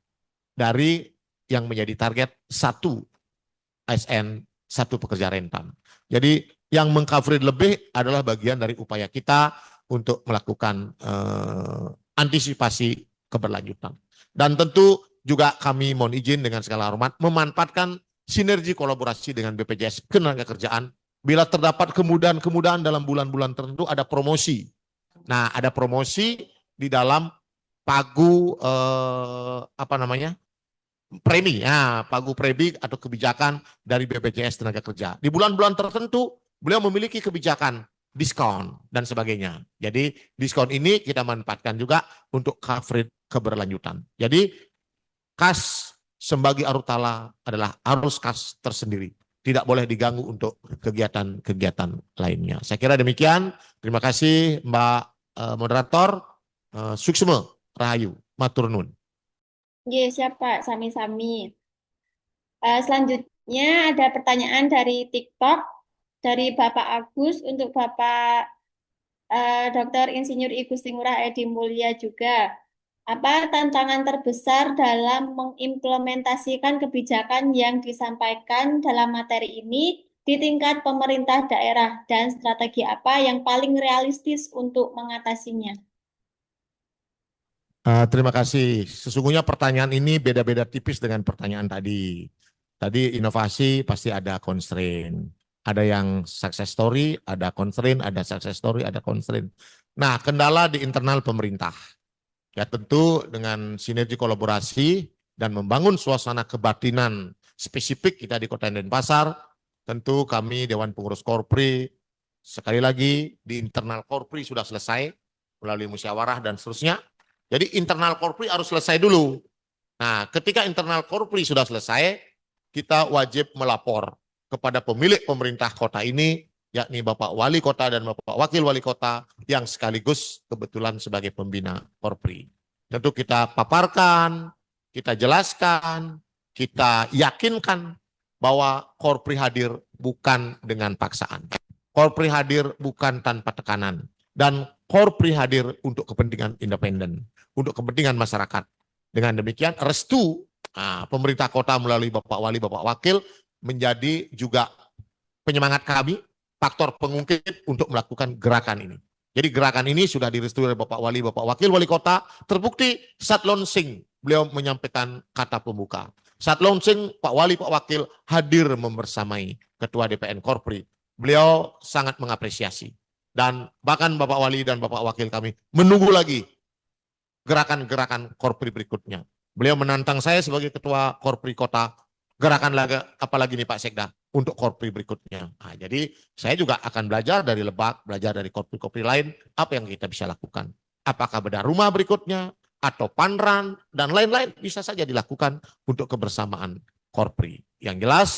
dari yang menjadi target satu ASN, satu pekerja rentan. Jadi yang mengcover lebih adalah bagian dari upaya kita untuk melakukan antisipasi keberlanjutan. Dan tentu juga kami mohon izin dengan segala hormat memanfaatkan sinergi kolaborasi dengan BPJS Ketenagakerjaan. Bila terdapat kemudahan-kemudahan dalam bulan-bulan tertentu ada promosi. Nah, ada promosi di dalam pagu premi, ya, pagu premi atau kebijakan dari BPJS Tenaga Kerja. Di bulan-bulan tertentu beliau memiliki kebijakan diskon dan sebagainya. Jadi diskon ini kita manfaatkan juga untuk coverage keberlanjutan. Jadi kas Sembagi Arutala adalah arus kas tersendiri. Tidak boleh diganggu untuk kegiatan-kegiatan lainnya. Saya kira demikian. Terima kasih Mbak Moderator. Suksma Rahayu, matur nuwun. Nggih, siap Pak, sami-sami. Selanjutnya ada pertanyaan dari TikTok dari Bapak Agus untuk Bapak Dr. Insinyur I Gusti Ngurah Edi Mulya juga. Apa tantangan terbesar dalam mengimplementasikan kebijakan yang disampaikan dalam materi ini di tingkat pemerintah daerah dan strategi apa yang paling realistis untuk mengatasinya? Terima kasih. Sesungguhnya pertanyaan ini beda-beda tipis dengan pertanyaan tadi. Tadi inovasi pasti ada constraint. Ada yang success story, ada constraint, ada success story, ada constraint. Nah, kendala di internal pemerintah. Ya tentu dengan sinergi kolaborasi dan membangun suasana kebatinan spesifik kita di Kota Denpasar, tentu kami Dewan Pengurus Korpri, sekali lagi di internal Korpri sudah selesai melalui musyawarah dan seterusnya. Jadi internal Korpri harus selesai dulu. Nah, ketika internal Korpri sudah selesai, kita wajib melapor kepada pemilik pemerintah kota ini, yakni Bapak Wali Kota dan Bapak Wakil Wali Kota yang sekaligus kebetulan sebagai pembina Korpri. Tentu kita paparkan, kita jelaskan, kita yakinkan bahwa Korpri hadir bukan dengan paksaan. Korpri hadir bukan tanpa tekanan. Dan Korpri hadir untuk kepentingan independen, untuk kepentingan masyarakat. Dengan demikian restu pemerintah kota melalui Bapak Wali, Bapak Wakil menjadi juga penyemangat kami, faktor pengungkit untuk melakukan gerakan ini. Jadi gerakan ini sudah direstui oleh Bapak Wali, Bapak Wakil Wali Kota. Terbukti saat launching beliau menyampaikan kata pembuka. Saat launching Pak Wali, Pak Wakil hadir membersamai Ketua DPN Korpri. Beliau sangat mengapresiasi. Dan bahkan Bapak Wali dan Bapak Wakil kami menunggu lagi gerakan-gerakan Korpri berikutnya. Beliau menantang saya sebagai Ketua Korpri Kota, gerakan lagi, apalagi nih Pak Sekda, untuk Korpri berikutnya. Nah, jadi saya juga akan belajar dari Lebak, belajar dari Korpri-Korpri lain, apa yang kita bisa lakukan. Apakah bedah rumah berikutnya, atau panran, dan lain-lain bisa saja dilakukan untuk kebersamaan Korpri. Yang jelas,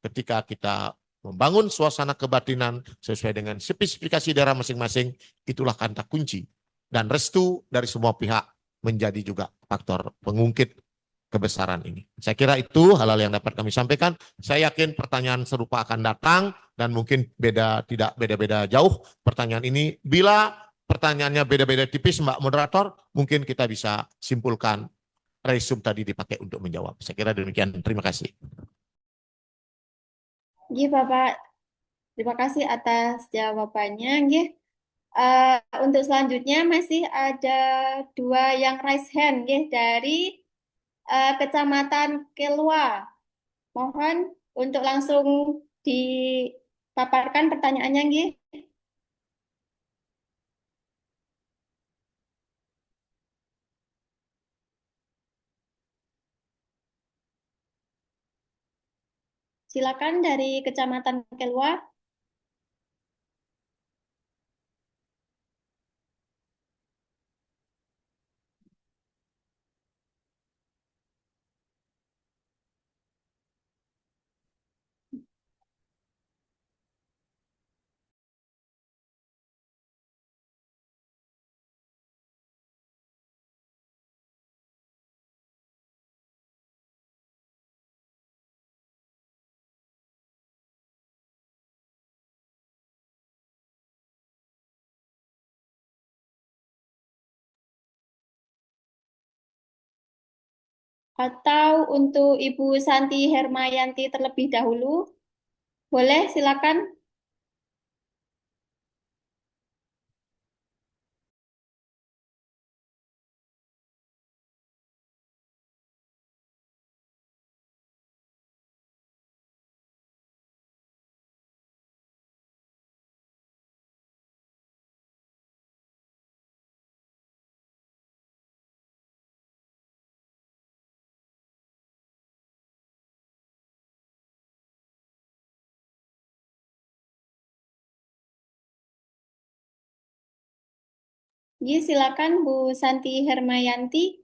ketika kita membangun suasana kebatinan sesuai dengan spesifikasi daerah masing-masing, itulah kata kunci. Dan restu dari semua pihak menjadi juga faktor pengungkit kebesaran ini. Saya kira itu hal-hal yang dapat kami sampaikan. Saya yakin pertanyaan serupa akan datang dan mungkin tidak beda-beda jauh pertanyaan ini. Bila pertanyaannya beda-beda tipis, Mbak Moderator, mungkin kita bisa simpulkan resume tadi dipakai untuk menjawab. Saya kira demikian. Terima kasih. Nggih, Bapak. Terima kasih atas jawabannya. Nggih. Untuk selanjutnya masih ada 2 yang raise hand nggih dari Kecamatan Kelua. Mohon untuk langsung dipaparkan pertanyaannya nggih. Silakan dari Kecamatan Kelua. Atau untuk Ibu Santi Hermayanti terlebih dahulu. Boleh, silakan. Nggih, silakan Bu Santi Hermayanti.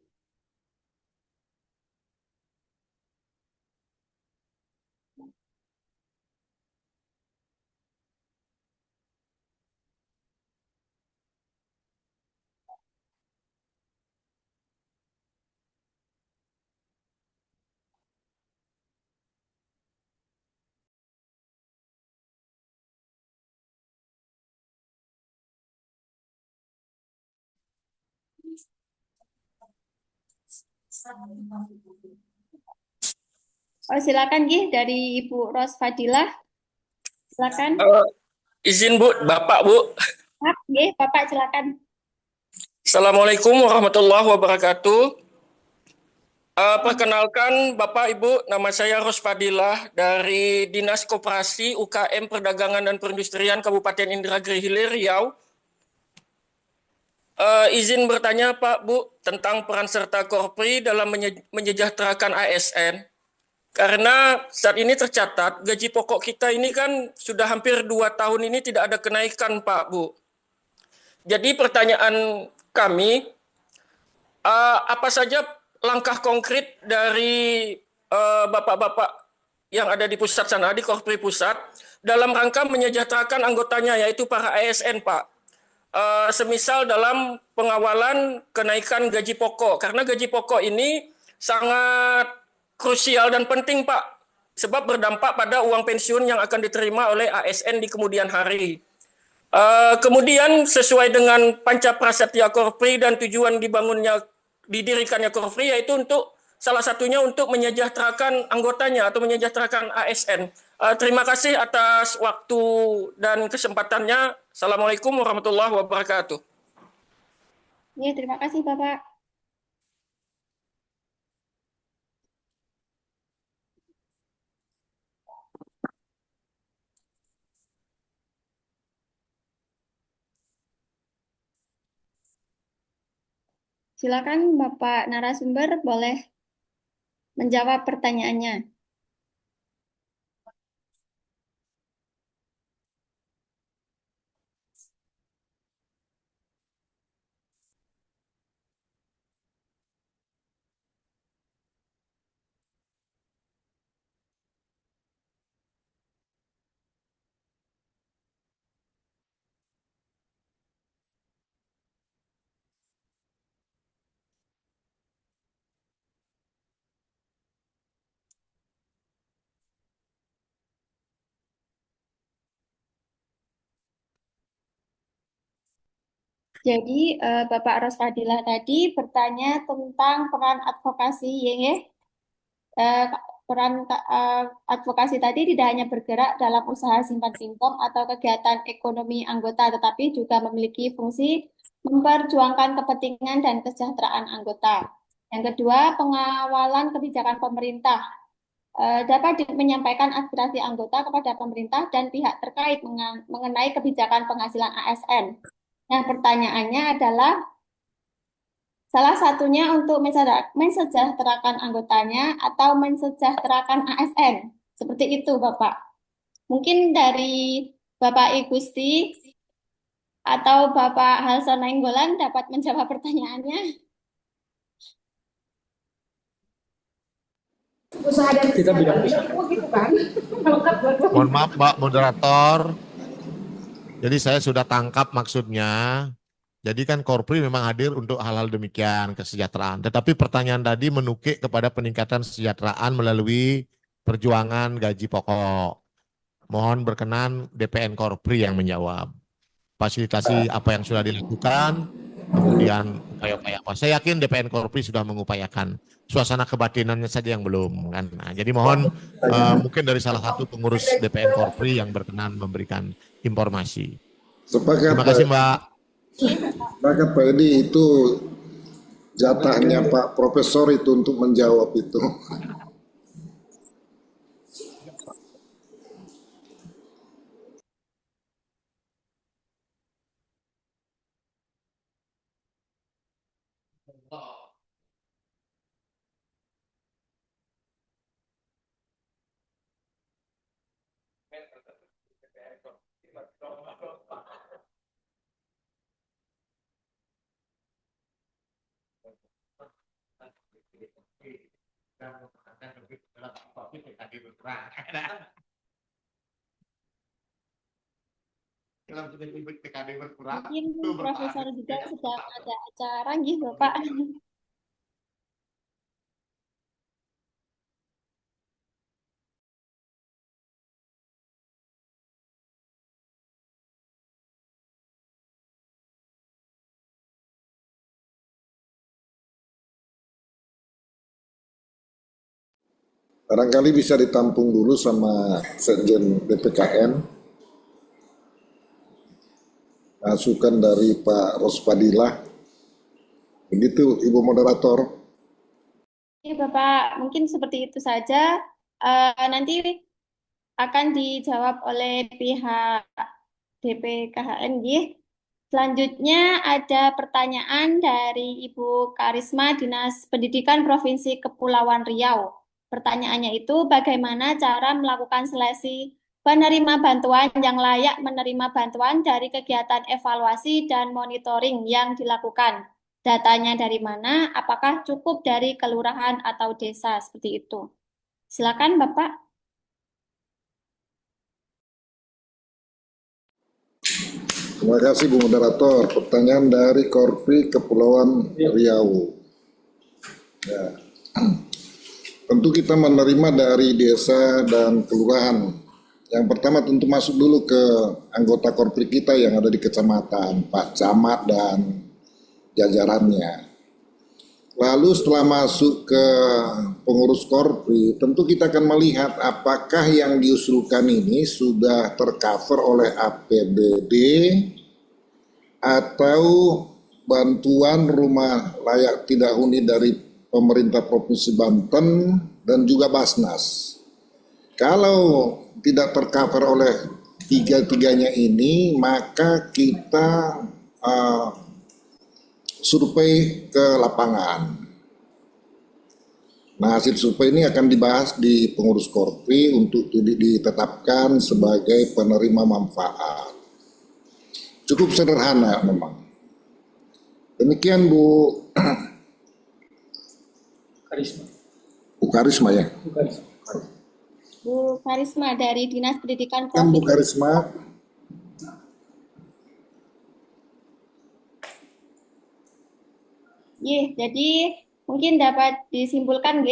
Oh, silakan nggih dari Ibu Ros Fadilah. Silakan. Izin Bu, Bapak Bu. Nggih, Bapak silakan. Assalamualaikum warahmatullahi wabarakatuh. Perkenalkan Bapak Ibu, nama saya Ros Fadilah dari Dinas Koperasi UKM Perdagangan dan Perindustrian Kabupaten Indragiri Hilir Riau. Izin bertanya Pak Bu tentang peran serta Korpri dalam menyejahterakan ASN. Karena saat ini tercatat gaji pokok kita ini kan sudah hampir 2 tahun ini tidak ada kenaikan Pak Bu. Jadi pertanyaan kami, apa saja langkah konkret dari bapak-bapak yang ada di pusat sana, di Korpri Pusat, dalam rangka menyejahterakan anggotanya, yaitu para ASN Pak. Semisal dalam pengawalan kenaikan gaji pokok, karena gaji pokok ini sangat krusial dan penting Pak, sebab berdampak pada uang pensiun yang akan diterima oleh ASN di kemudian hari. Kemudian sesuai dengan panca prasetya Korpri dan tujuan didirikannya Korpri, yaitu untuk salah satunya untuk menyejahterakan anggotanya atau menyejahterakan ASN. Terima kasih atas waktu dan kesempatannya. Assalamualaikum warahmatullahi wabarakatuh. Ya, terima kasih Bapak. Silakan Bapak narasumber boleh menjawab pertanyaannya. Jadi Bapak Rosfadilah tadi bertanya tentang peran advokasi, ya nggih? Eh, peran advokasi tadi tidak hanya bergerak dalam usaha simpan pinjam atau kegiatan ekonomi anggota, tetapi juga memiliki fungsi memperjuangkan kepentingan dan kesejahteraan anggota. Yang kedua, pengawalan kebijakan pemerintah dapat menyampaikan aspirasi anggota kepada pemerintah dan pihak terkait mengenai kebijakan penghasilan ASN. Nah, pertanyaannya adalah salah satunya untuk mensejahterakan anggotanya atau mensejahterakan ASN. Seperti itu, Bapak. Mungkin dari Bapak Igusti atau Bapak Halson Nainggolan dapat menjawab pertanyaannya. Usaha dan kita bidang gitu kan. Mohon maaf Mbak Moderator. Jadi saya sudah tangkap maksudnya. Jadi kan Korpri memang hadir untuk hal-hal demikian, kesejahteraan. Tetapi pertanyaan tadi menukik kepada peningkatan kesejahteraan melalui perjuangan gaji pokok. Mohon berkenan DPN Korpri yang menjawab. Fasilitasi apa yang sudah dilakukan, kemudian upaya-upaya apa. Saya yakin DPN Korpri sudah mengupayakan. Suasana kebatinannya saja yang belum. Kan? Nah, jadi mohon mungkin dari salah satu pengurus DPN Korpri yang berkenan memberikan informasi. Sepakat, Terima kasih Mbak. Sepakat Pak Edi, itu jatahnya Pak Profesor itu untuk menjawab itu. Mungkin Profesor juga sedang ada acara, nggih Bapak. Barangkali bisa ditampung dulu sama Sekjen BPKN. Masukan dari Pak Rosfadilah. Begitu Ibu Moderator. Oke Bapak, mungkin seperti itu saja. Nanti akan dijawab oleh pihak DPKHN, nggih. Selanjutnya ada pertanyaan dari Ibu Karisma, Dinas Pendidikan Provinsi Kepulauan Riau. Pertanyaannya itu, bagaimana cara melakukan seleksi penerima bantuan yang layak menerima bantuan dari kegiatan evaluasi dan monitoring yang dilakukan? Datanya dari mana? Apakah cukup dari kelurahan atau desa? Seperti itu. Silakan Bapak. Terima kasih Bu Moderator. Pertanyaan dari Korpri Kepulauan Riau. Ya. Tentu kita menerima dari desa dan kelurahan. Yang pertama tentu masuk dulu ke anggota Korpri kita yang ada di kecamatan, Pak Camat dan jajarannya. Lalu setelah masuk ke pengurus Korpri, tentu kita akan melihat apakah yang diusulkan ini sudah tercover oleh APBD atau bantuan rumah layak tidak huni dari pemerintah Provinsi Banten dan juga Basnas. Kalau tidak tercover oleh tiga-tiganya ini, maka kita survei ke lapangan. Nah, hasil survei ini akan dibahas di pengurus Korpri untuk ditetapkan sebagai penerima manfaat. Cukup sederhana memang. Demikian Bu Karisma. Bu Karisma ya. Bu Karisma dari Dinas Pendidikan Kan Bu Provinsi. Karisma. Jadi mungkin dapat disimpulkan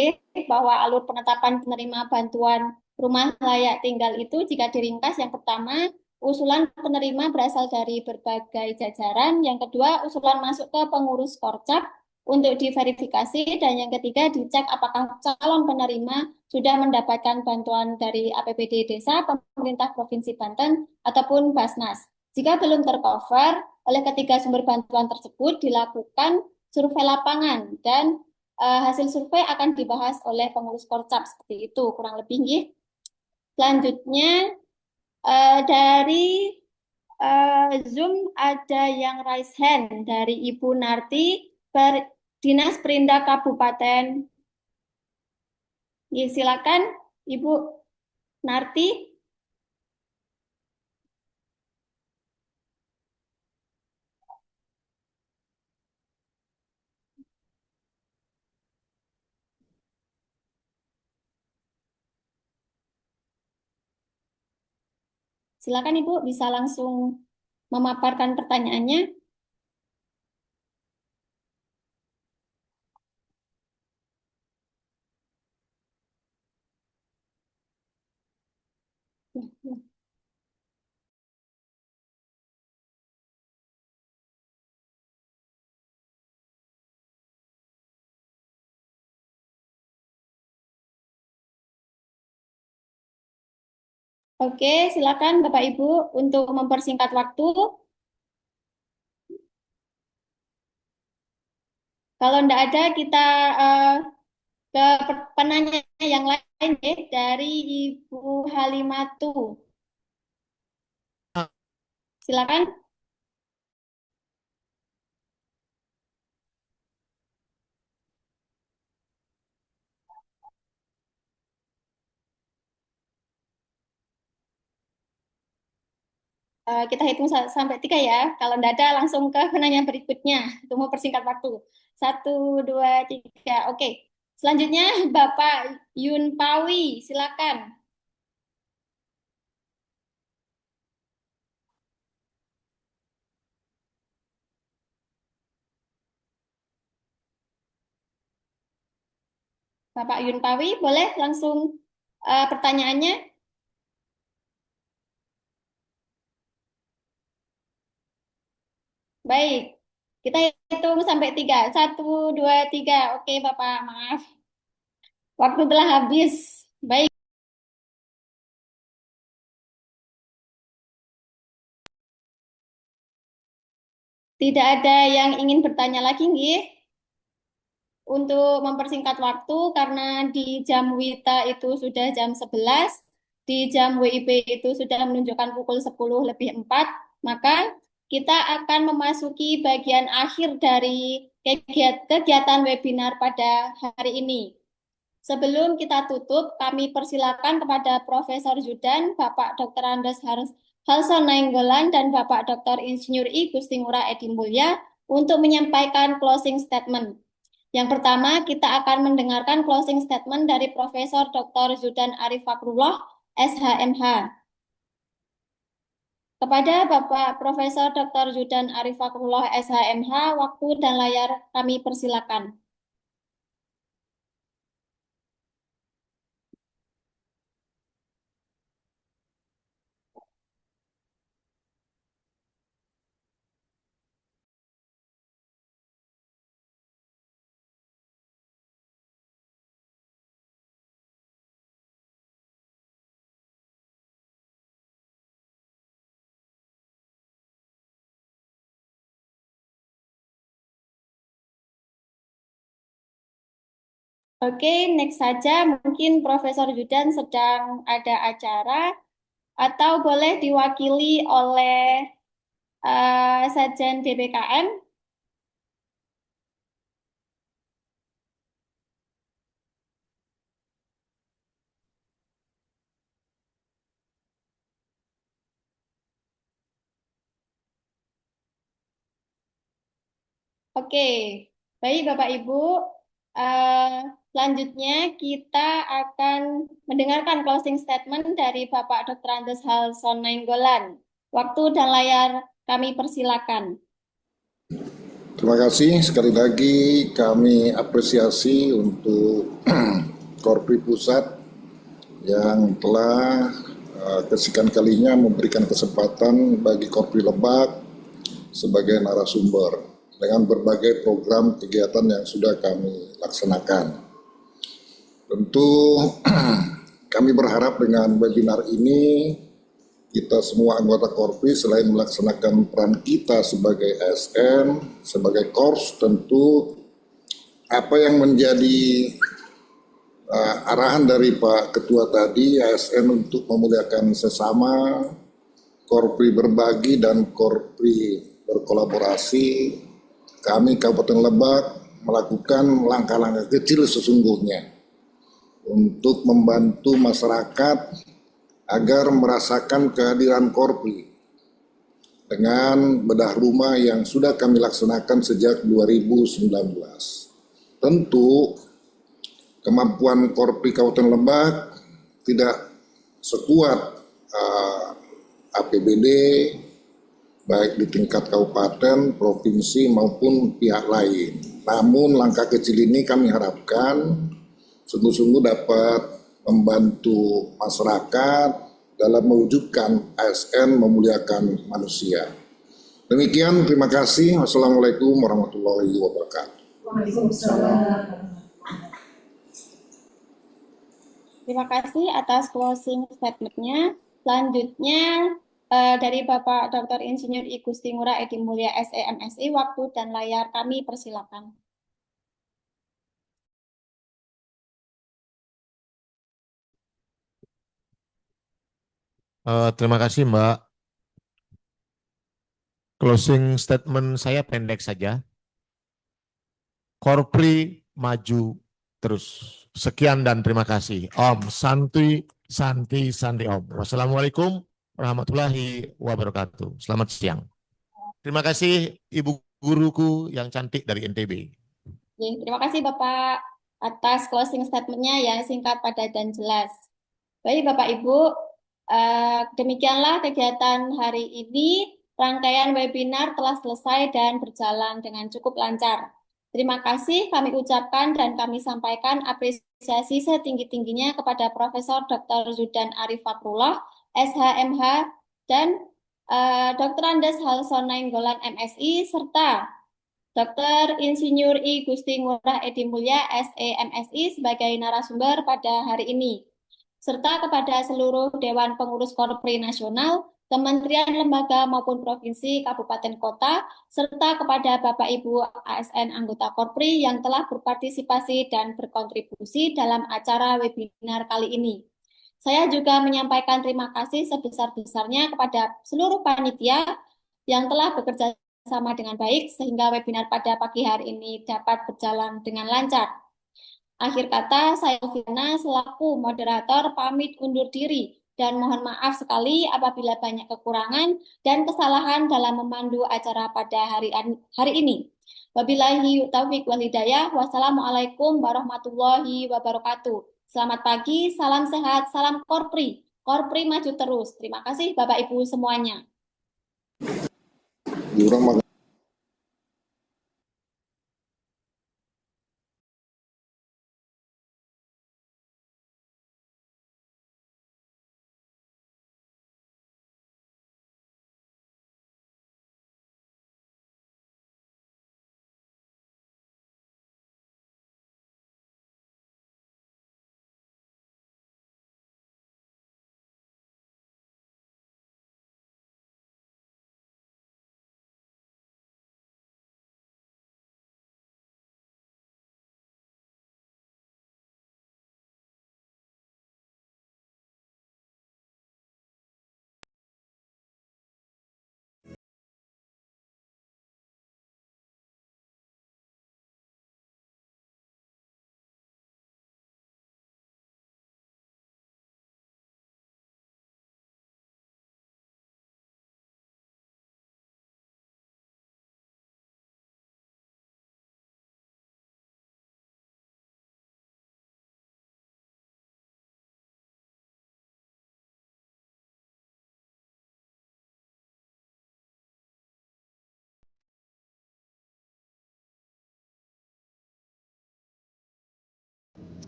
bahwa alur penetapan penerima bantuan rumah layak tinggal itu jika diringkas, yang pertama usulan penerima berasal dari berbagai jajaran, yang kedua usulan masuk ke pengurus Korcap untuk diverifikasi, dan yang ketiga dicek apakah calon penerima sudah mendapatkan bantuan dari APBD Desa, pemerintah Provinsi Banten, ataupun Basnas. Jika belum tercover oleh ketiga sumber bantuan tersebut, dilakukan survei lapangan, dan hasil survei akan dibahas oleh pengurus Korcap, seperti itu kurang lebih. Selanjutnya dari Zoom ada yang raise hand dari Ibu Narti, Dinas Perindak Kabupaten. Silakan Ibu Narti. Silakan Ibu, bisa langsung memaparkan pertanyaannya. Oke, silakan Bapak Ibu untuk mempersingkat waktu. Kalau tidak ada, kita ke penanya yang lain dari Ibu Halimatu. Silakan. Kita hitung sampai 3 ya. Kalau tidak ada, langsung ke penanya berikutnya untuk mempersingkat waktu. 1, 2, 3. Oke. Selanjutnya Bapak Yun Pawi, silakan. Bapak Yun Pawi, boleh langsung pertanyaannya? Baik, kita hitung sampai 3. 1, 2, 3. Oke, Bapak, maaf. Waktu telah habis. Baik, tidak ada yang ingin bertanya lagi, nggih? Untuk mempersingkat waktu, karena di jam WITA itu sudah jam 11, di jam WIB itu sudah menunjukkan pukul 10:04, maka kita akan memasuki bagian akhir dari kegiatan webinar pada hari ini. Sebelum kita tutup, kami persilakan kepada Profesor Zudan, Bapak Dr. Andes Halson Nainggolan, dan Bapak Dr. Insinyur I Gusti Ngurah Edi Mulya untuk menyampaikan closing statement. Yang pertama, kita akan mendengarkan closing statement dari Profesor Dr. Zudan Arif Fakrullah, SHMH. Kepada Bapak Profesor Dr. Zudan Arif Fakrullah, SHMH, waktu dan layar kami persilakan. Oke, next saja mungkin Profesor Judan sedang ada acara atau boleh diwakili oleh Sekjen DBKM. Oke, baik Bapak Ibu. Eh, Selanjutnya kita akan mendengarkan closing statement dari Bapak Dr. Andes Halson Nainggolan. Waktu dan layar kami persilakan. Terima kasih sekali lagi, kami apresiasi untuk Korpi Pusat yang telah kesekian kalinya memberikan kesempatan bagi Korpi Lebak sebagai narasumber dengan berbagai program kegiatan yang sudah kami laksanakan. Tentu kami berharap dengan webinar ini kita semua anggota Korpi selain melaksanakan peran kita sebagai ASN, sebagai Korps, tentu apa yang menjadi arahan dari Pak Ketua tadi, ASN untuk memuliakan sesama, Korpri berbagi dan Korpri berkolaborasi, kami Kabupaten Lebak melakukan langkah-langkah kecil sesungguhnya untuk membantu masyarakat agar merasakan kehadiran Korpri dengan bedah rumah yang sudah kami laksanakan sejak 2019. Tentu kemampuan Korpri Kabupaten Lebak tidak sekuat APBD baik di tingkat kabupaten, provinsi maupun pihak lain. Namun langkah kecil ini kami harapkan sungguh-sungguh dapat membantu masyarakat dalam mewujudkan ASN memuliakan manusia. Demikian, terima kasih. Wassalamualaikum warahmatullahi wabarakatuh. Terima kasih atas closing statement-nya. Selanjutnya dari Bapak Dr. Insinyur I Gusti Ngurah Edi Mulya SE MSI, waktu dan layar kami persilakan. Terima kasih Mbak. Closing statement saya pendek saja. Korpri maju terus. Sekian dan terima kasih. Om Santi Santi Santi Om. Wassalamualaikum warahmatullahi wabarakatuh. Selamat siang. Terima kasih Ibu guruku yang cantik dari NTB. Terima kasih Bapak atas closing statement-nya yang singkat, padat, dan jelas. Baik Bapak Ibu, demikianlah kegiatan hari ini. Rangkaian webinar telah selesai dan berjalan dengan cukup lancar. Terima kasih kami ucapkan dan kami sampaikan apresiasi setinggi-tingginya kepada Profesor Dr. Zudan Arif Fakrullah, SHMH, dan Dr. Andes Halson Nainggolan MSI, serta Dr. Insinyur I Gusti Ngurah Edi Mulya SE MSI sebagai narasumber pada hari ini, serta kepada seluruh Dewan Pengurus Korpri Nasional, kementerian, lembaga maupun provinsi, kabupaten, kota, serta kepada Bapak Ibu ASN anggota Korpri yang telah berpartisipasi dan berkontribusi dalam acara webinar kali ini. Saya juga menyampaikan terima kasih sebesar-besarnya kepada seluruh panitia yang telah bekerja sama dengan baik sehingga webinar pada pagi hari ini dapat berjalan dengan lancar. Akhir kata, saya Alfiana selaku moderator pamit undur diri dan mohon maaf sekali apabila banyak kekurangan dan kesalahan dalam memandu acara pada hari ini. Wabillahi taufiq wal hidayah. Wassalamualaikum warahmatullahi wabarakatuh. Selamat pagi, salam sehat, salam Korpri. Korpri maju terus. Terima kasih Bapak Ibu semuanya.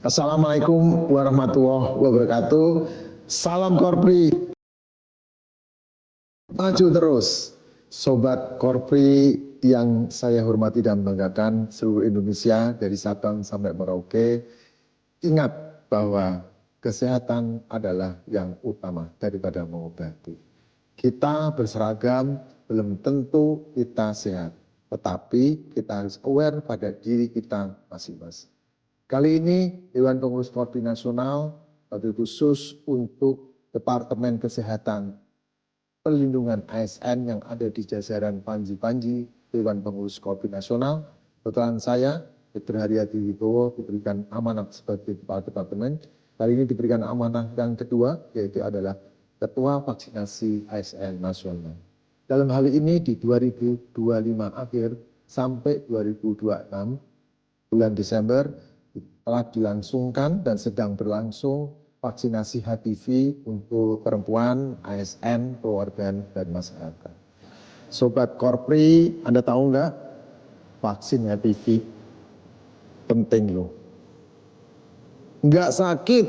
Assalamualaikum warahmatullahi wabarakatuh. Salam Korpri. Maju terus. Sobat Korpri yang saya hormati dan banggakan seluruh Indonesia dari Sabang sampai Merauke. Ingat bahwa kesehatan adalah yang utama daripada mengobati. Kita berseragam belum tentu kita sehat, tetapi kita harus aware pada diri kita masing-masing. Kali ini Dewan Pengurus Korpri Nasional, wabil khusus untuk Departemen Kesehatan Perlindungan ASN yang ada di jajaran Panji-Panji Dewan Pengurus Korpri Nasional, kebetulan saya, Dr. Haryadi Wibowo, diberikan amanah sebagai Kepala Departemen. Kali ini diberikan amanah yang kedua, yaitu adalah Ketua Vaksinasi ASN Nasional. Dalam hal ini di 2025 akhir sampai 2026, bulan Desember, telah dilangsungkan dan sedang berlangsung vaksinasi HPV untuk perempuan, ASN, keluarga, dan masyarakat. Sobat Korpri, Anda tahu nggak? Vaksin HPV penting loh. Nggak sakit.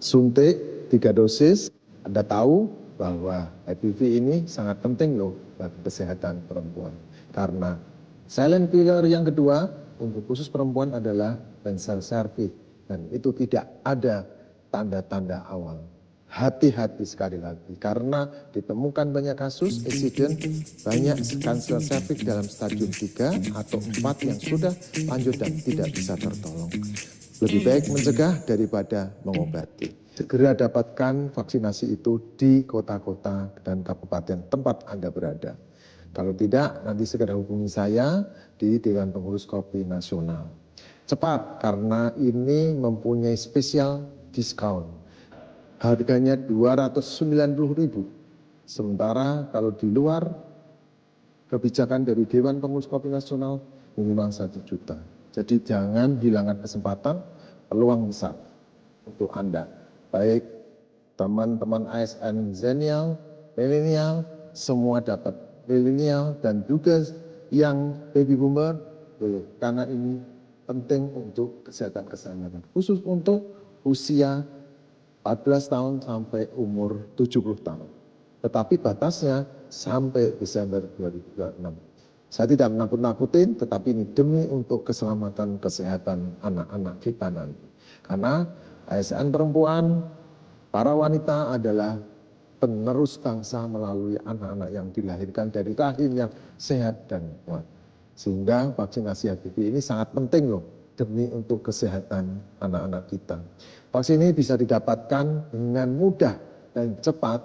Suntik 3 dosis, Anda tahu bahwa HPV ini sangat penting loh bagi kesehatan perempuan. Karena silent killer yang kedua untuk khusus perempuan adalah cancer cervix, dan itu tidak ada tanda-tanda awal. Hati-hati sekali lagi karena ditemukan banyak kasus insiden banyak cancer cervix dalam stadium 3 atau 4 yang sudah lanjut dan tidak bisa tertolong. Lebih baik mencegah daripada mengobati. Segera dapatkan vaksinasi itu di kota-kota dan kabupaten tempat Anda berada. Kalau tidak, nanti segera hubungi saya di Dewan Pengurus Korpri Nasional. Cepat, karena ini mempunyai spesial diskon. Harganya 290.000. Sementara kalau di luar kebijakan dari Dewan Pengurus Korpri Nasional minimal 1 juta. Jadi jangan hilangkan kesempatan, peluang besar untuk Anda. Baik teman-teman ASN Zenial, milenial, semua dapat. Milenial dan juga yang baby boomer, karena ini penting untuk kesehatan keselamatan. Khusus untuk usia 14 tahun sampai umur 70 tahun. Tetapi batasnya sampai Desember 2026. Saya tidak menakut-nakutin, tetapi ini demi untuk keselamatan kesehatan anak-anak kita nanti. Karena ASN perempuan, para wanita adalah penerus bangsa melalui anak-anak yang dilahirkan dari rahim yang sehat dan kuat. Sehingga vaksinasi HPV ini sangat penting loh demi untuk kesehatan anak-anak kita. Vaksin ini bisa didapatkan dengan mudah dan cepat,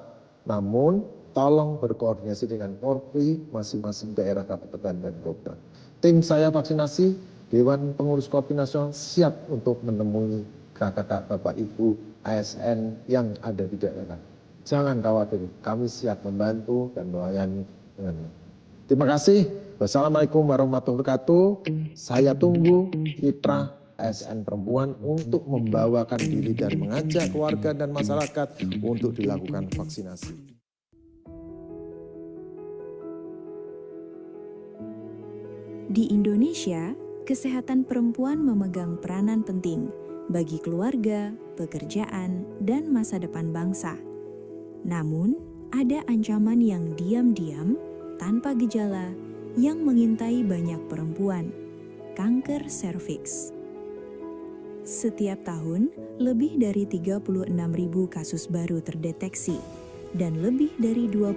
namun tolong berkoordinasi dengan Korpri masing-masing daerah, kabupaten, dan kota. Tim saya vaksinasi, Dewan Pengurus Korpri Nasional siap untuk menemui kakak-kakak, bapak, ibu, ASN yang ada di daerah. Jangan khawatir, kami siap membantu dan melayani. Terima kasih. Wassalamualaikum warahmatullahi wabarakatuh. Saya tunggu mitra ASN perempuan untuk membawakan diri dan mengajak keluarga dan masyarakat untuk dilakukan vaksinasi. Di Indonesia, kesehatan perempuan memegang peranan penting bagi keluarga, pekerjaan, dan masa depan bangsa. Namun, ada ancaman yang diam-diam, tanpa gejala, yang mengintai banyak perempuan, kanker serviks. Setiap tahun, lebih dari 36.000 kasus baru terdeteksi, dan lebih dari 20